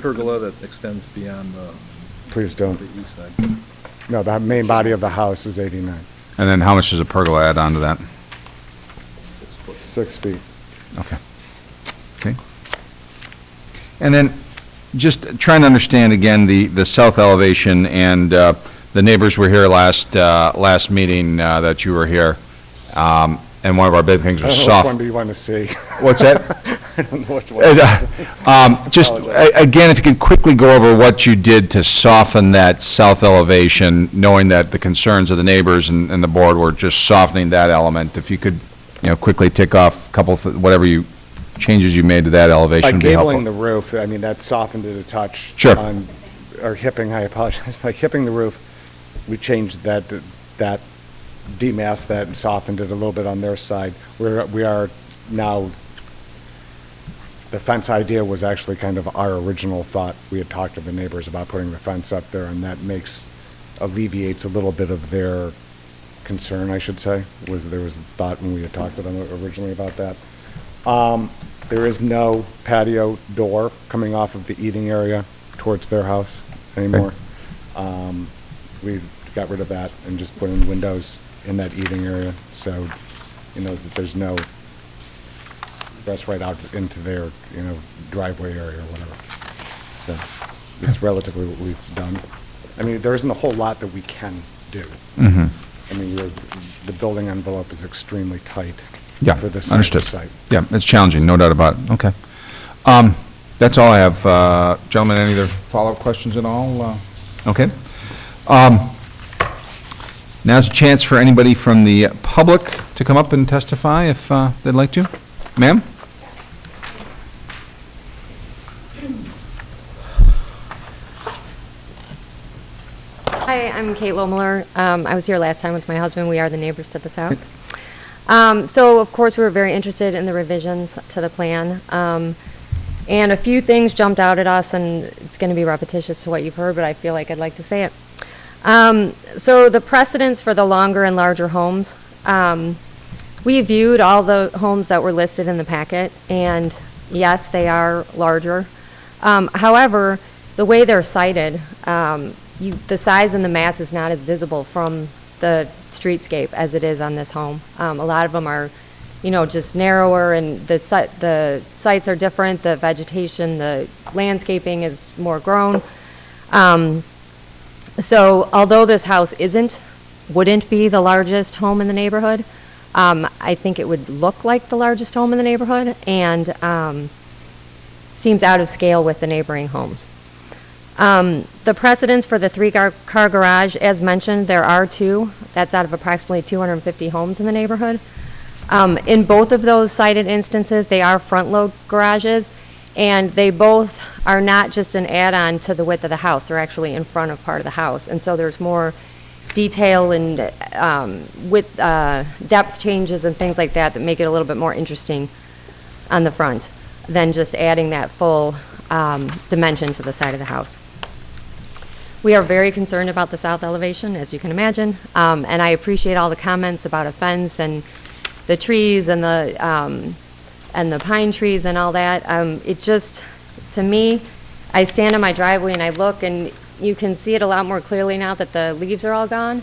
pergola that extends beyond Please don't. the east side. No, the main body of the house is 89. And then how much does a pergola add on to that? 6 feet. Okay. Okay. And then, just trying to understand again the south elevation, and the neighbors were here last meeting that you were here, and one of our big things I was don't know which soft. one do you want to see? What's that? I don't know which one. Just, again, if you could quickly go over what you did to soften that south elevation, knowing that the concerns of the neighbors and the board were just softening that element. If you could, quickly tick off a couple, whatever changes you made to that elevation By would be helpful. gabling the roof, I mean, that softened it a touch. Sure. Or hipping, I apologize. By hipping the roof, we changed that demasked that and softened it a little bit on their side. We are now, the fence idea was actually kind of our original thought. We had talked to the neighbors about putting the fence up there, and that alleviates a little bit of their concern, I should say. There was a thought when we had talked to them originally about that. There is no patio door coming off of the eating area towards their house anymore. We got rid of that and just put in windows in that eating area, so, that there's no egress right out into their, driveway area or whatever. So, it's relatively what we've done. I mean, there isn't a whole lot that we can do. I mean, the building envelope is extremely tight. Yeah, For this understood. site. Yeah, it's challenging, no doubt about it. Okay. That's all I have. Gentlemen, any other follow-up questions at all? Okay. Now's a chance for anybody from the public to come up and testify if they'd like to. Ma'am? Hi, I'm Kate Lohmiller. I was here last time with my husband. We are the neighbors to the south. So, of course, we were very interested in the revisions to the plan. And a few things jumped out at us, and it's going to be repetitious to what you've heard, but I feel like I'd like to say it. So the precedence for the longer and larger homes, we viewed all the homes that were listed in the packet, and yes, they are larger. However, the way they're sited, the size and the mass is not as visible from the streetscape as it is on this home. A lot of them are, just narrower, and the sites are different, the vegetation, the landscaping is more grown. So although this house wouldn't be the largest home in the neighborhood, I think it would look like the largest home in the neighborhood, and seems out of scale with the neighboring homes. The precedence for the three-car garage, as mentioned, there are two. That's out of approximately 250 homes in the neighborhood. In both of those cited instances, they are front-load garages, and they both are not just an add-on to the width of the house. They're actually in front of part of the house, and so there's more detail and depth changes and things like that make it a little bit more interesting on the front than just adding that full dimension to the side of the house. We are very concerned about the south elevation, as you can imagine, and I appreciate all the comments about a fence and the trees and the pine trees and all that. It just, to me, I stand in my driveway and I look, and you can see it a lot more clearly now that the leaves are all gone.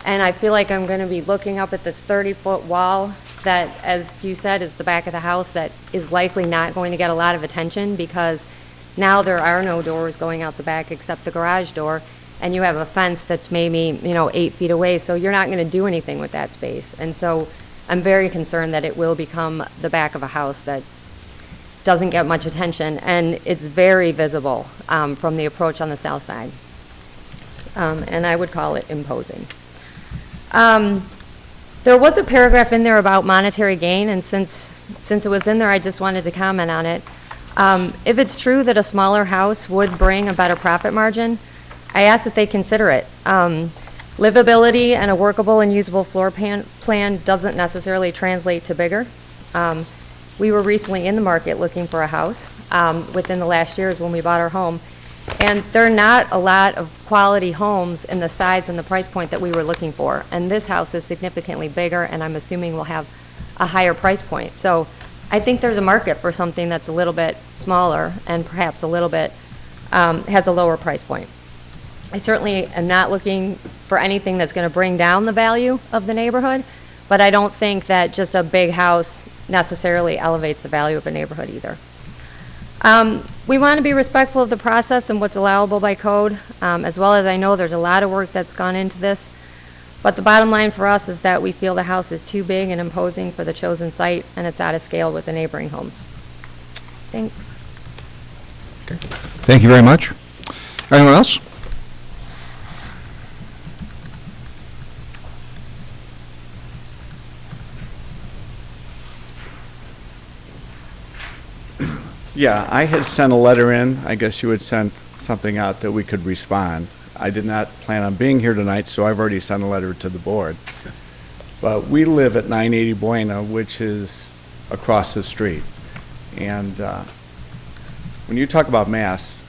And I feel like I'm going to be looking up at this 30-foot wall that, as you said, is the back of the house that is likely not going to get a lot of attention because now there are no doors going out the back except the garage door, and you have a fence that's maybe, 8 feet away, so you're not going to do anything with that space. And so I'm very concerned that it will become the back of a house that doesn't get much attention, and it's very visible from the approach on the south side. And I would call it imposing. There was a paragraph in there about monetary gain, and since it was in there, I just wanted to comment on it. If it's true that a smaller house would bring a better profit margin, I ask that they consider it. Livability and a workable and usable floor plan doesn't necessarily translate to bigger. We were recently in the market looking for a house within the last years when we bought our home, and there are not a lot of quality homes in the size and the price point that we were looking for. And this house is significantly bigger, and I'm assuming will have a higher price point. So I think there's a market for something that's a little bit smaller and perhaps a little bit has a lower price point. I certainly am not looking for anything that's going to bring down the value of the neighborhood, but I don't think that just a big house necessarily elevates the value of a neighborhood either. We want to be respectful of the process and what's allowable by code, as well as I know there's a lot of work that's gone into this. But the bottom line for us is that we feel the house is too big and imposing for the chosen site, and it's out of scale with the neighboring homes. Thanks. Okay. Thank you very much. Anyone else? Yeah, I had sent a letter in. I guess you had sent something out that we could respond. I did not plan on being here tonight, so I've already sent a letter to the board. But we live at 980 Buena, which is across the street. And when you talk about mass,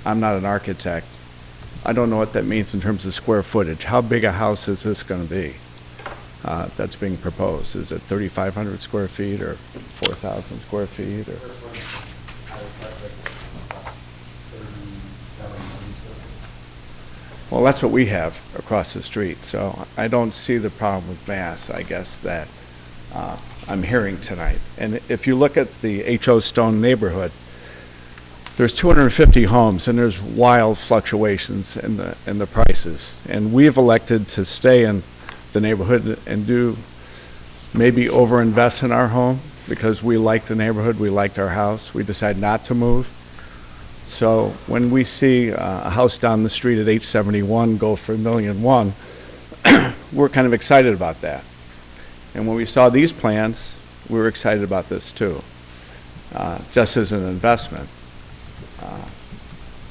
I'm not an architect. I don't know what that means in terms of square footage. How big a house is this going to be that's being proposed? Is it 3,500 square feet or 4,000 square feet? Or? Well, that's what we have across the street, so I don't see the problem with mass, I guess, that I'm hearing tonight. And if you look at the H.O. Stone neighborhood, there's 250 homes, and there's wild fluctuations in the prices. And we've elected to stay in the neighborhood and do maybe overinvest in our home because we like the neighborhood, we liked our house. We decided not to move. So when we see a house down the street at 871 go for $1.1 million, we're kind of excited about that. And when we saw these plans, we were excited about this too, just as an investment.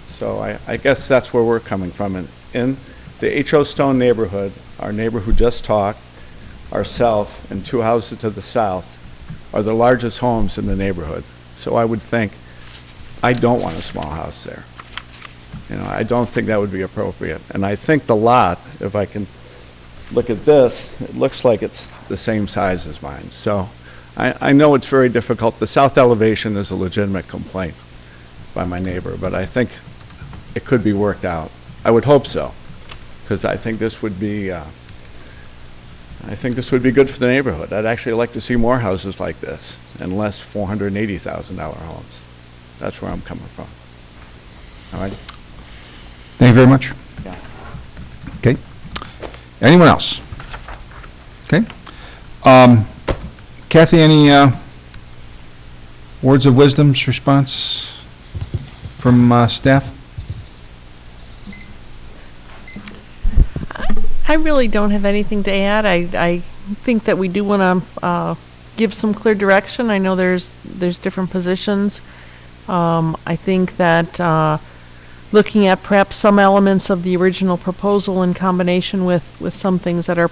So I guess that's where we're coming from. And in the H.O. Stone neighborhood, our neighbor who just talked, ourselves, and 2 houses to the south are the largest homes in the neighborhood. So I would think I don't want a small house there. I don't think that would be appropriate. And I think the lot, if I can look at this, it looks like it's the same size as mine. So I know it's very difficult. The south elevation is a legitimate complaint by my neighbor, but I think it could be worked out. I would hope so, because I think this would be good for the neighborhood. I'd actually like to see more houses like this and less $480,000 homes. That's where I'm coming from. All right? Thank you very much. Yeah. Okay. Anyone else? Okay. Kathy, any words of wisdom, response from staff? I really don't have anything to add. I think that we do want to give some clear direction. I know there's different positions. I think that looking at perhaps some elements of the original proposal in combination with some things that are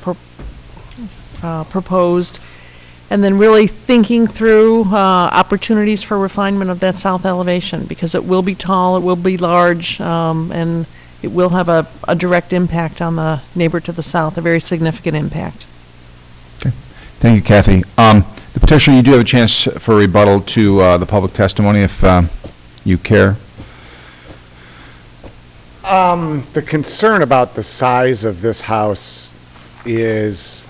proposed, and then really thinking through opportunities for refinement of that south elevation, because it will be tall, it will be large, and it will have a direct impact on the neighbor to the south, a very significant impact. Okay. Thank you, Kathy. The petitioner, you do have a chance for rebuttal to the public testimony if you care. The concern about the size of this house is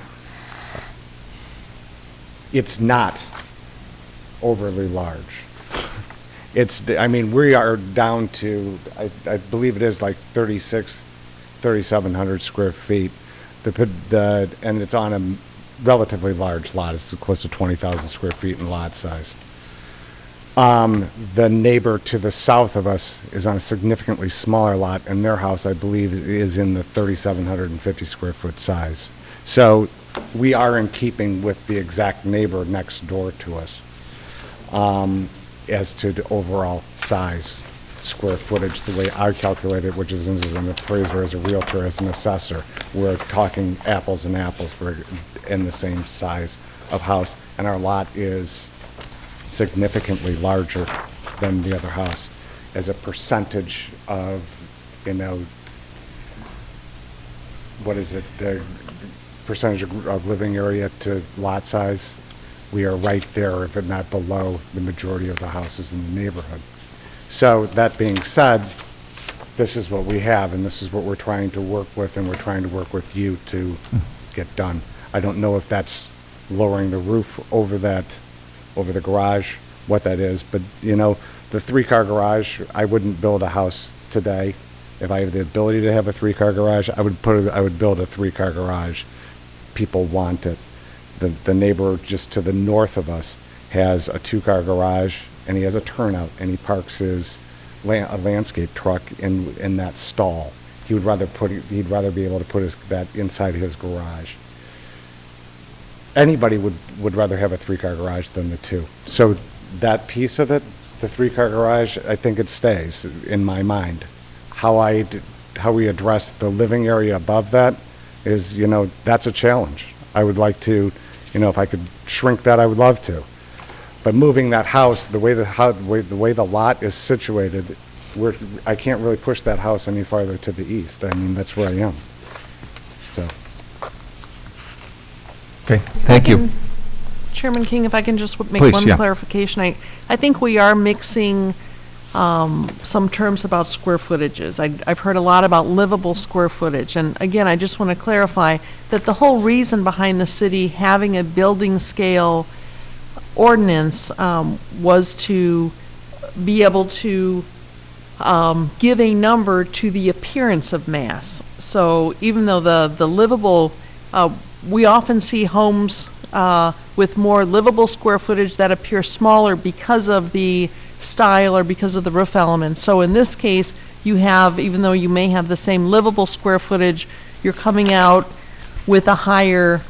it's not overly large. I mean, we are down to, I believe it is like 3,700 square feet. And it's on a relatively large lot. It's close to 20,000 square feet in lot size. The neighbor to the south of us is on a significantly smaller lot, and their house, I believe, is in the 3,750 square foot size. So we are in keeping with the exact neighbor next door to us as to the overall size, square footage, the way I calculate it, which is as an appraiser, as a realtor, as an assessor. We're talking apples and apples. We're in the same size of house, and our lot is significantly larger than the other house. As a percentage of, what is it, the percentage of living area to lot size, we are right there, if not below, the majority of the houses in the neighborhood. So that being said, this is what we have, and this is what we're trying to work with, and we're trying to work with you to get done. I don't know if that's lowering the roof over the garage, what that is, but the 3-car garage, I wouldn't build a house today. If I have the ability to have a 3-car garage, I would build a 3-car garage. People want it. The neighbor just to the north of us has a 2-car garage, and he has a turnout, and he parks his a landscape truck in that stall. He'd rather be able to put that inside his garage. Anybody would rather have a 3-car garage than the 2. So that piece of it, the 3-car garage, I think it stays in my mind. How we address the living area above that is, that's a challenge. I would like to, if I could shrink that, I would love to. But moving that house, the way the lot is situated, I can't really push that house any farther to the east. I mean, that's where I am. So. Okay, thank you. Chairman King, if I can just make Please, one yeah. clarification. I think we are mixing some terms about square footages. I've heard a lot about livable square footage. And again, I just want to clarify that the whole reason behind the city having a building scale ordinance was to be able to give a number to the appearance of mass. So even though the livable, we often see homes with more livable square footage that appear smaller because of the style or because of the roof element. So in this case, you have, even though you may have the same livable square footage, you're coming out with a higher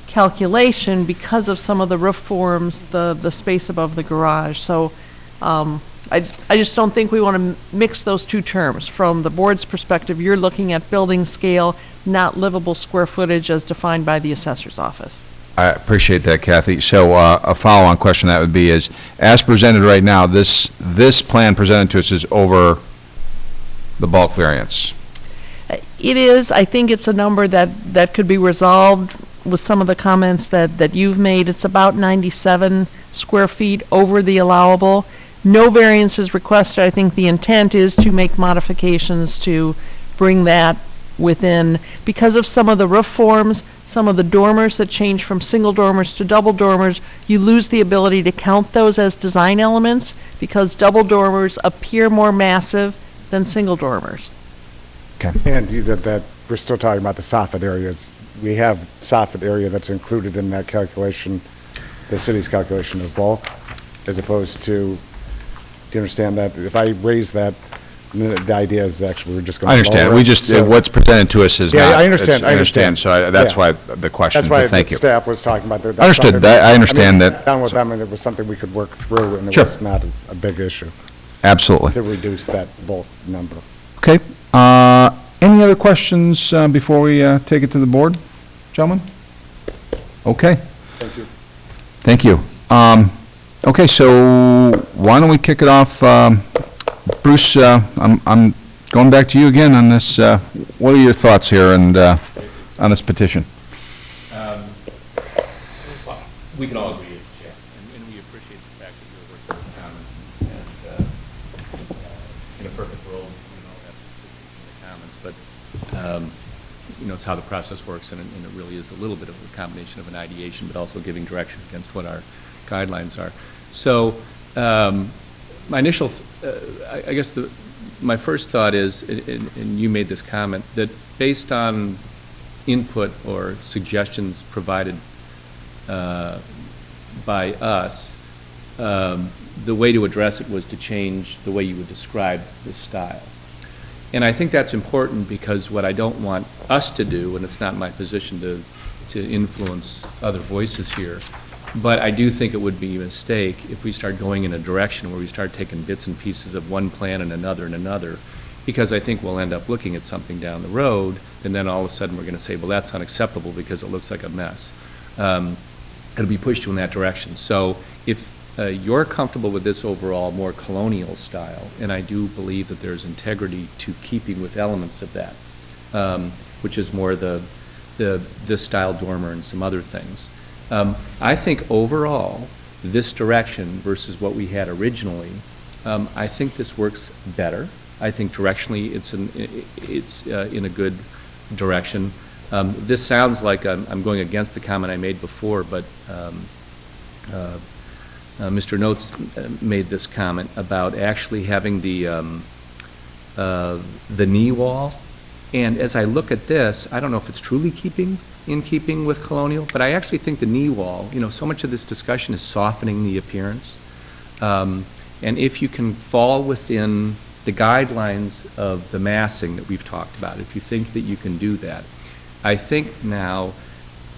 calculation because of some of the roof forms, the space above the garage. So I just don't think we want to mix those two terms. From the board's perspective, you're looking at building scale, not livable square footage as defined by the assessor's office. I appreciate that, Kathy. So a follow-on question that would be is, as presented right now, this plan presented to us is over the bulk variance. It is. I think it's a number that could be resolved with some of the comments that you've made. It's about 97 square feet over the allowable. No variance is requested. I think the intent is to make modifications to bring that within, because of some of the roof forms, some of the dormers that change from single dormers to double dormers, you lose the ability to count those as design elements because double dormers appear more massive than single dormers. Okay. And that we're still talking about the soffit areas. We have soffit area that's included in that calculation, the city's calculation of bulk, as opposed to, do you understand that? If I raise that, the idea is actually we're just going to. I understand. We just, what's presented to us is not. Yeah, I understand. I understand. So that's why the question. That's why Thank the you. staff was talking about that. Understood. I understand that. Down with them, and it was something we could work through, and it Sure. was not a big issue Absolutely. to reduce that bulk number. Okay. Any other questions before we take it to the board, gentlemen? Okay. Thank you. Thank you. Okay, so why don't we kick it off? Bruce, I'm going back to you again on this. What are your thoughts here and on this petition? We can all agree as a chair, and we appreciate the fact that you're working with the comments, and in a perfect world, that's comments, but, it's how the process works, and it really is a little bit of a combination of an ideation, but also giving direction against what our guidelines are. So, my initial, I guess my first thought is, and you made this comment, that based on input or suggestions provided by us, the way to address it was to change the way you would describe the style. And I think that's important because what I don't want us to do, and it's not my position to influence other voices here, but I do think it would be a mistake if we start going in a direction where we start taking bits and pieces of one plan and another, because I think we'll end up looking at something down the road, and then all of a sudden we're going to say, well, that's unacceptable because it looks like a mess. It'll be pushed you in that direction. So if you're comfortable with this overall more colonial style, and I do believe that there's integrity to keeping with elements of that, which is more this style dormer and some other things. I think overall, this direction versus what we had originally, I think this works better. I think directionally it's in a good direction. This sounds like I'm going against the comment I made before, but Mr. Notz made this comment about actually having the knee wall. And as I look at this, I don't know if it's truly in keeping with colonial, but I actually think the knee wall, so much of this discussion is softening the appearance. And if you can fall within the guidelines of the massing that we've talked about, if you think that you can do that, I think now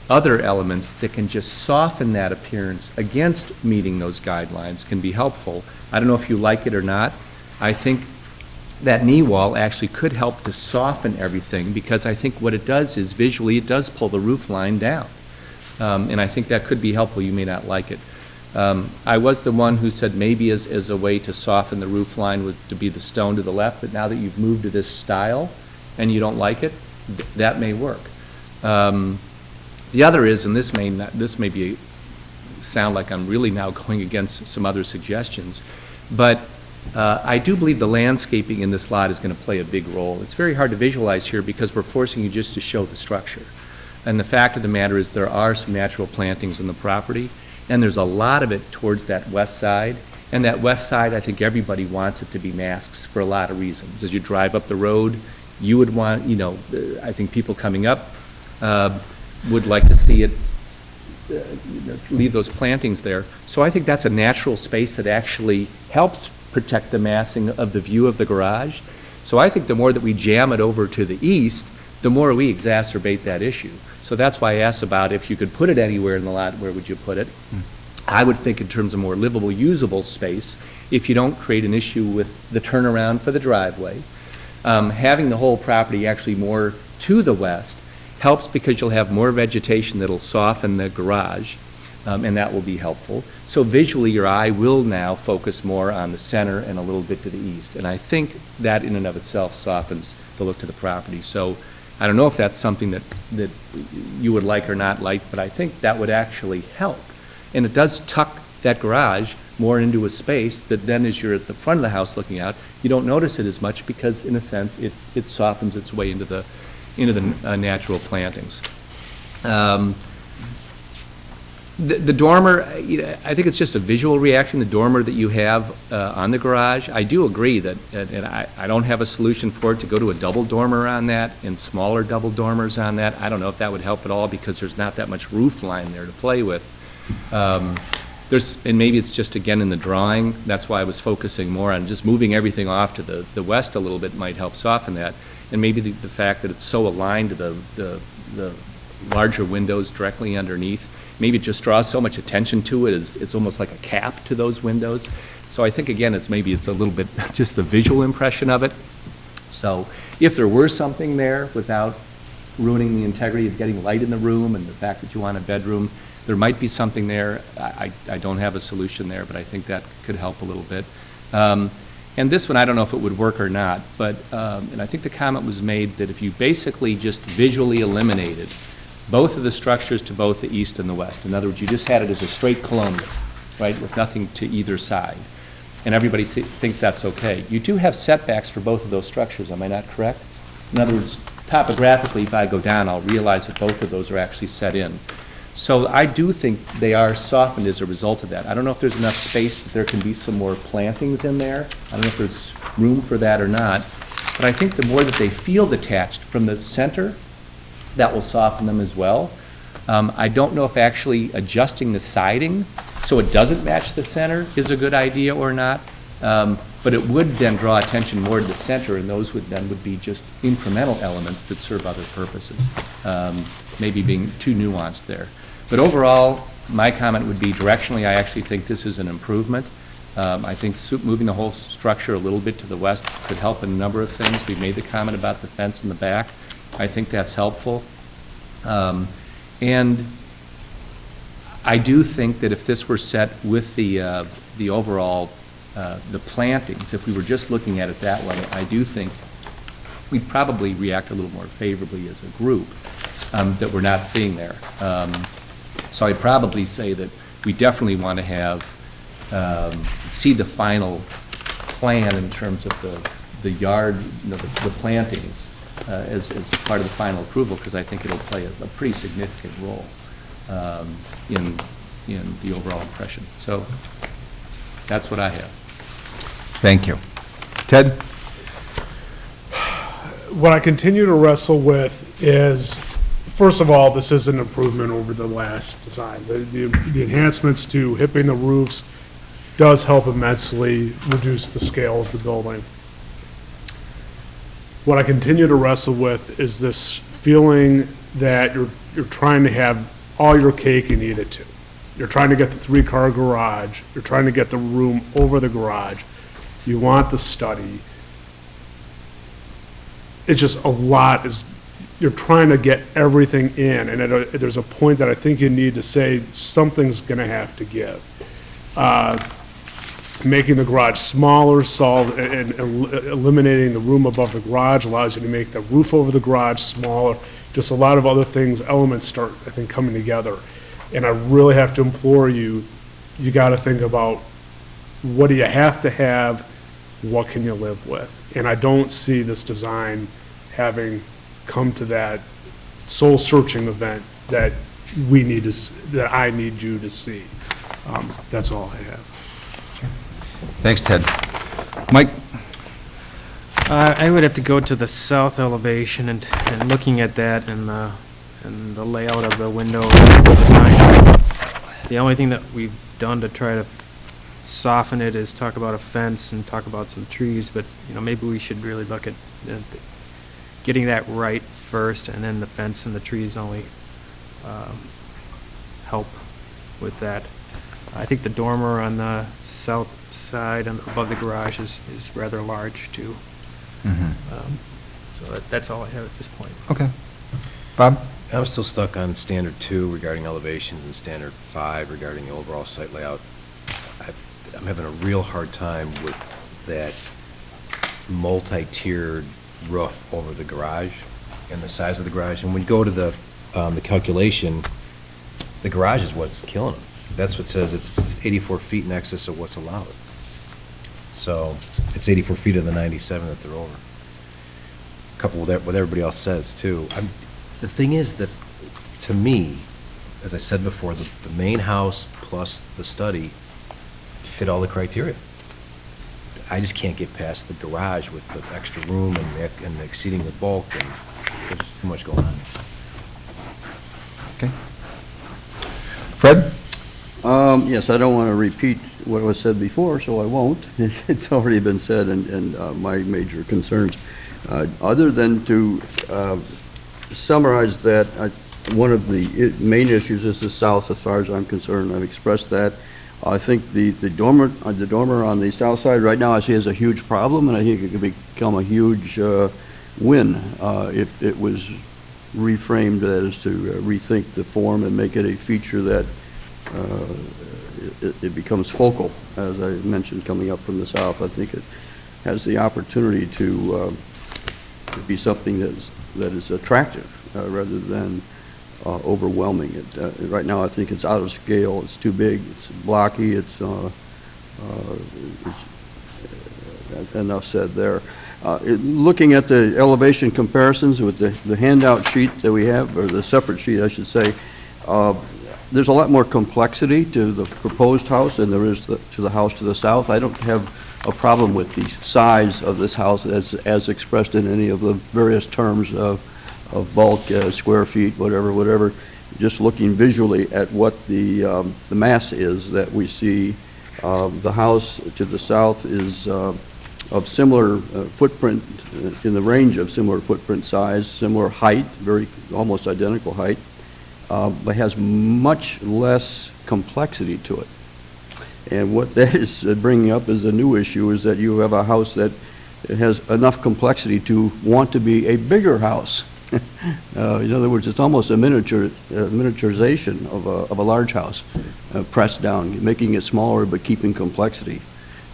other elements that can just soften that appearance against meeting those guidelines can be helpful. I don't know if you like it or not. I think that knee wall actually could help to soften everything, because I think what it does is visually it does pull the roof line down. And I think that could be helpful. You may not like it. I was the one who said maybe as a way to soften the roof line would to be the stone to the left, but now that you've moved to this style and you don't like it, that may work. The other is, and this may sound like I'm really now going against some other suggestions, but I do believe the landscaping in this lot is going to play a big role. It's very hard to visualize here because we're forcing you just to show the structure. And the fact of the matter is there are some natural plantings in the property, and there's a lot of it towards that west side. And that west side, I think everybody wants it to be masks for a lot of reasons. As you drive up the road, you would want, I think people coming up would like to see it, leave those plantings there. So I think that's a natural space that actually helps protect the massing of the view of the garage. So I think the more that we jam it over to the east, the more we exacerbate that issue. So that's why I asked about if you could put it anywhere in the lot, where would you put it? I would think in terms of more livable, usable space, if you don't create an issue with the turnaround for the driveway. Having the whole property actually more to the west helps because you'll have more vegetation that'll soften the garage, and that will be helpful. So visually your eye will now focus more on the center and a little bit to the east. And I think that in and of itself softens the look to the property. So I don't know if that's something that you would like or not like, but I think that would actually help. And it does tuck that garage more into a space that then as you're at the front of the house looking out, you don't notice it as much because in a sense it softens its way into the natural plantings. The dormer, I think it's just a visual reaction, the dormer that you have on the garage. I do agree that, and I don't have a solution for it, to go to a double dormer on that and smaller double dormers on that. I don't know if that would help at all because there's not that much roof line there to play with. And maybe it's just, again, in the drawing. That's why I was focusing more on just moving everything off to the west a little bit might help soften that. And maybe the fact that it's so aligned to the larger windows directly underneath, maybe it just draws so much attention to it, it's almost like a cap to those windows. So I think, again, it's a little bit just the visual impression of it. So if there were something there without ruining the integrity of getting light in the room and the fact that you want a bedroom, there might be something there. I don't have a solution there, but I think that could help a little bit. And this one, I don't know if it would work or not, but, and I think the comment was made that if you basically just visually eliminated both of the structures to both the east and the west, in other words, you just had it as a straight colonial, right, with nothing to either side, and everybody thinks that's okay. You do have setbacks for both of those structures, am I not correct? In other words, topographically, if I go down, I'll realize that both of those are actually set in. So I do think they are softened as a result of that. I don't know if there's enough space that there can be some more plantings in there. I don't know if there's room for that or not. But I think the more that they feel detached from the center, that will soften them as well. I don't know if actually adjusting the siding so it doesn't match the center is a good idea or not. But it would then draw attention more to the center, and those would be just incremental elements that serve other purposes, maybe being too nuanced there. But overall, my comment would be directionally, I actually think this is an improvement. I think moving the whole structure a little bit to the west could help in a number of things. We made the comment about the fence in the back. I think that's helpful. And I do think that if this were set with the overall the plantings, if we were just looking at it that way, I do think we'd probably react a little more favorably as a group that we're not seeing there. So I'd probably say that we definitely want to have, see the final plan in terms of the yard, the plantings as part of the final approval, because I think it'll play a pretty significant role in the overall impression. So that's what I have. Thank you. Ted? What I continue to wrestle with is, first of all, this is an improvement over the last design. The enhancements to hipping the roofs does help immensely reduce the scale of the building. What I continue to wrestle with is this feeling that you're trying to have all your cake and eat it too. You're trying to get the 3-car garage. You're trying to get the room over the garage. You want the study. It's just a lot. You're trying to get everything in, and there's a point that I think you need to say something's going to have to give. Making the garage smaller, and eliminating the room above the garage allows you to make the roof over the garage smaller. Just a lot of other things, elements start, I think, coming together. And I really have to implore you, you got to think about what do you have to have, what can you live with? And I don't see this design having come to that soul-searching event that that I need you to see. That's all I have. Thanks, Ted. Mike? I would have to go to the south elevation and looking at that and the layout of the window design. The only thing that we've done to try to soften it is talk about a fence and talk about some trees, but maybe we should really look at getting that right first, and then the fence and the trees only help with that. I think the dormer on the south side and above the garage is rather large too. Mm-hmm. So that's all I have at this point. Okay. Bob? I'm still stuck on standard 2 regarding elevations and standard 5 regarding the overall site layout. I'm having a real hard time with that multi-tiered roof over the garage and the size of the garage. And when you go to the calculation, the garage is what's killing them. That's what says it's 84 feet in excess of what's allowed. So it's 84 feet of the 97 that they're over. Coupled with what everybody else says too. The thing is that, to me, as I said before, the main house plus the study fit all the criteria. I just can't get past the garage with the extra room and exceeding the bulk, and there's too much going on. Okay. Fred? Yes, I don't want to repeat what was said before, so I won't. It's already been said, and my major concerns. Other than to summarize that, one of the main issues is the south, as far as I'm concerned. I've expressed that. I think the dormer on the south side right now I see as a huge problem, and I think it could become a huge win if it was reframed as to rethink the form and make it a feature that it becomes focal. As I mentioned, coming up from the south, I think it has the opportunity to be something that is attractive rather than overwhelming it. Right now, I think it's out of scale. It's too big. It's blocky. It's enough said there. Looking at the elevation comparisons with the handout sheet that we have, or the separate sheet, I should say, there's a lot more complexity to the proposed house than there is to the house to the south. I don't have a problem with the size of this house as expressed in any of the various terms of bulk, square feet, whatever. Just looking visually at what the mass is that we see, the house to the south is of similar footprint, in the range of similar footprint size, similar height, almost identical height, but has much less complexity to it. And what that is bringing up as a new issue is that you have a house that has enough complexity to want to be a bigger house. In other words, it's almost a miniaturization of a large house, pressed down, making it smaller but keeping complexity.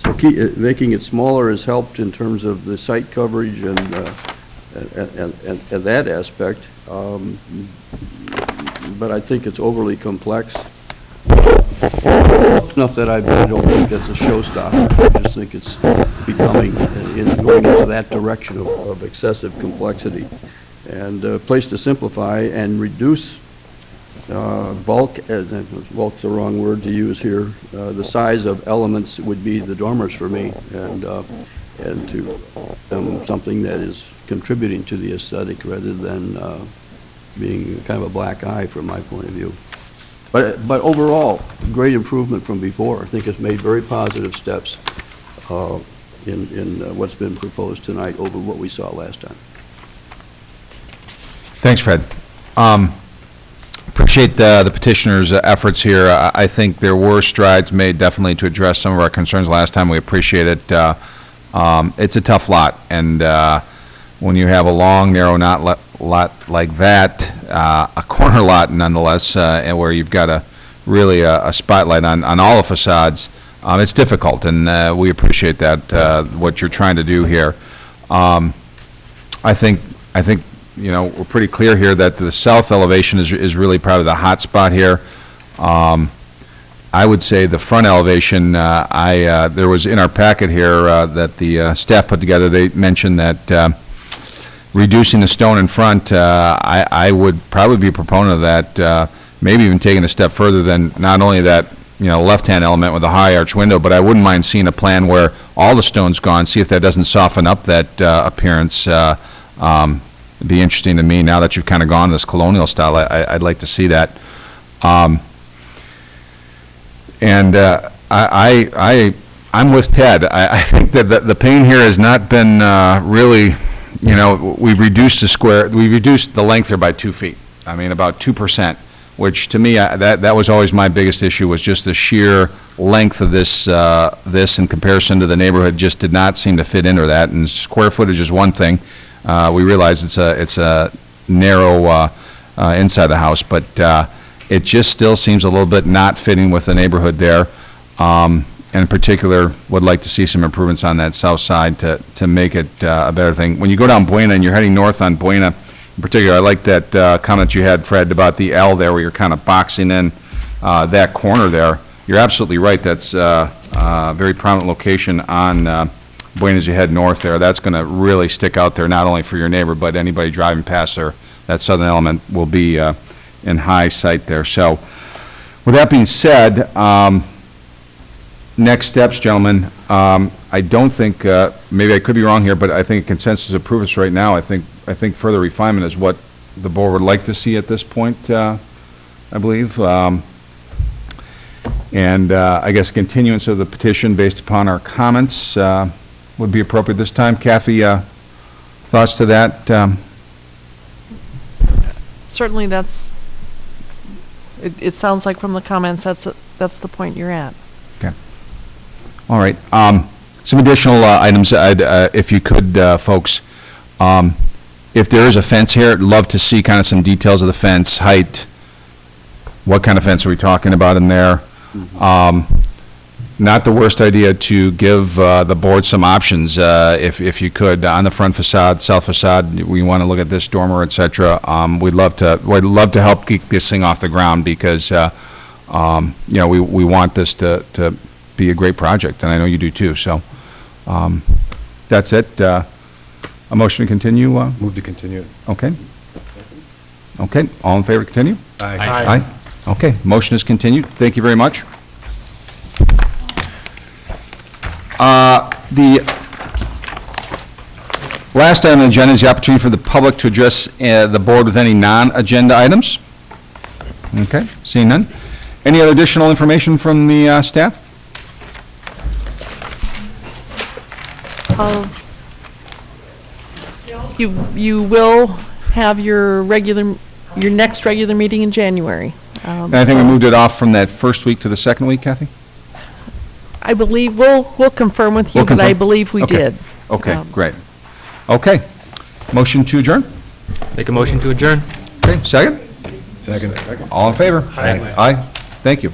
So making it smaller has helped in terms of the site coverage and that aspect, but I think it's overly complex. Enough that I don't think that's a showstopper. I just think it's becoming, going into that direction of excessive complexity. And a place to simplify and reduce bulk, bulk's the wrong word to use here, the size of elements would be the dormers for me, and to something that is contributing to the aesthetic rather than being kind of a black eye from my point of view. But overall, great improvement from before. I think it's made very positive steps in what's been proposed tonight over what we saw last time. Thanks, Fred. Appreciate the petitioner's efforts here. I think there were strides made definitely to address some of our concerns last time. We appreciate it. It's a tough lot, and when you have a long, narrow lot like that, a corner lot nonetheless, and where you've got a spotlight on all the facades, it's difficult, and we appreciate that, what you're trying to do here. I think you know, we're pretty clear here that the south elevation is really probably the hot spot here. I would say the front elevation, there was in our packet here that the staff put together, they mentioned that reducing the stone in front, I would probably be a proponent of that, maybe even taking a step further than not only that, you know, left-hand element with a high arch window, but I wouldn't mind seeing a plan where all the stone's gone, see if that doesn't soften up that appearance. It'd be interesting to me now that you've kind of gone this colonial style. I'd like to see that. I'm with Ted. I think that the pain here has not been really, you know, we've reduced the length here by 2 feet. I mean, about 2%, which to me, that was always my biggest issue, was just the sheer length of this in comparison to the neighborhood just did not seem to fit into that. And square footage is one thing. We realize it's a narrow inside the house, but it just still seems a little bit not fitting with the neighborhood there. And in particular, would like to see some improvements on that south side to make it a better thing. When you go down Buena and you're heading north on Buena, in particular, I like that comment you had, Fred, about the L there, where you're kind of boxing in that corner there. You're absolutely right. That's a very prominent location on Buena as you head north there. That's going to really stick out there, not only for your neighbor, but anybody driving past there. That southern element will be in high sight there. So with that being said, next steps, gentlemen, I don't think, maybe I could be wrong here, but I think a consensus approves right now. I think further refinement is what the board would like to see at this point, I believe. And I guess continuance of the petition based upon our comments would be appropriate this time. Kathy, thoughts to that? Certainly it sounds like from the comments that's the point you're at. Okay. All right. Some additional items, if you could, folks. If there is a fence here, I'd love to see kind of some details of the fence, height, what kind of fence are we talking about in there? Not the worst idea to give the board some options, if you could, on the front facade, south facade. We want to look at this dormer, et cetera. We'd love to help keep this thing off the ground because, you know, we want this to be a great project, and I know you do too. So that's it. A motion to continue, Move to continue. okay. Okay, all in favor, to continue? Aye. Aye. Okay, motion is continued. Thank you very much. The last item on the agenda is the opportunity for the public to address the board with any non-agenda items. Okay, seeing none. Any other additional information from the staff? You will have your next regular meeting in January. And I think we moved it off from that first week to the second week, Kathy? I believe, we'll confirm with you, We'll but I confirm? believe we Okay. did. Okay, great. Okay, motion to adjourn? Make a motion to adjourn? Okay, second? Second. All in favor? Aye. Aye, thank you.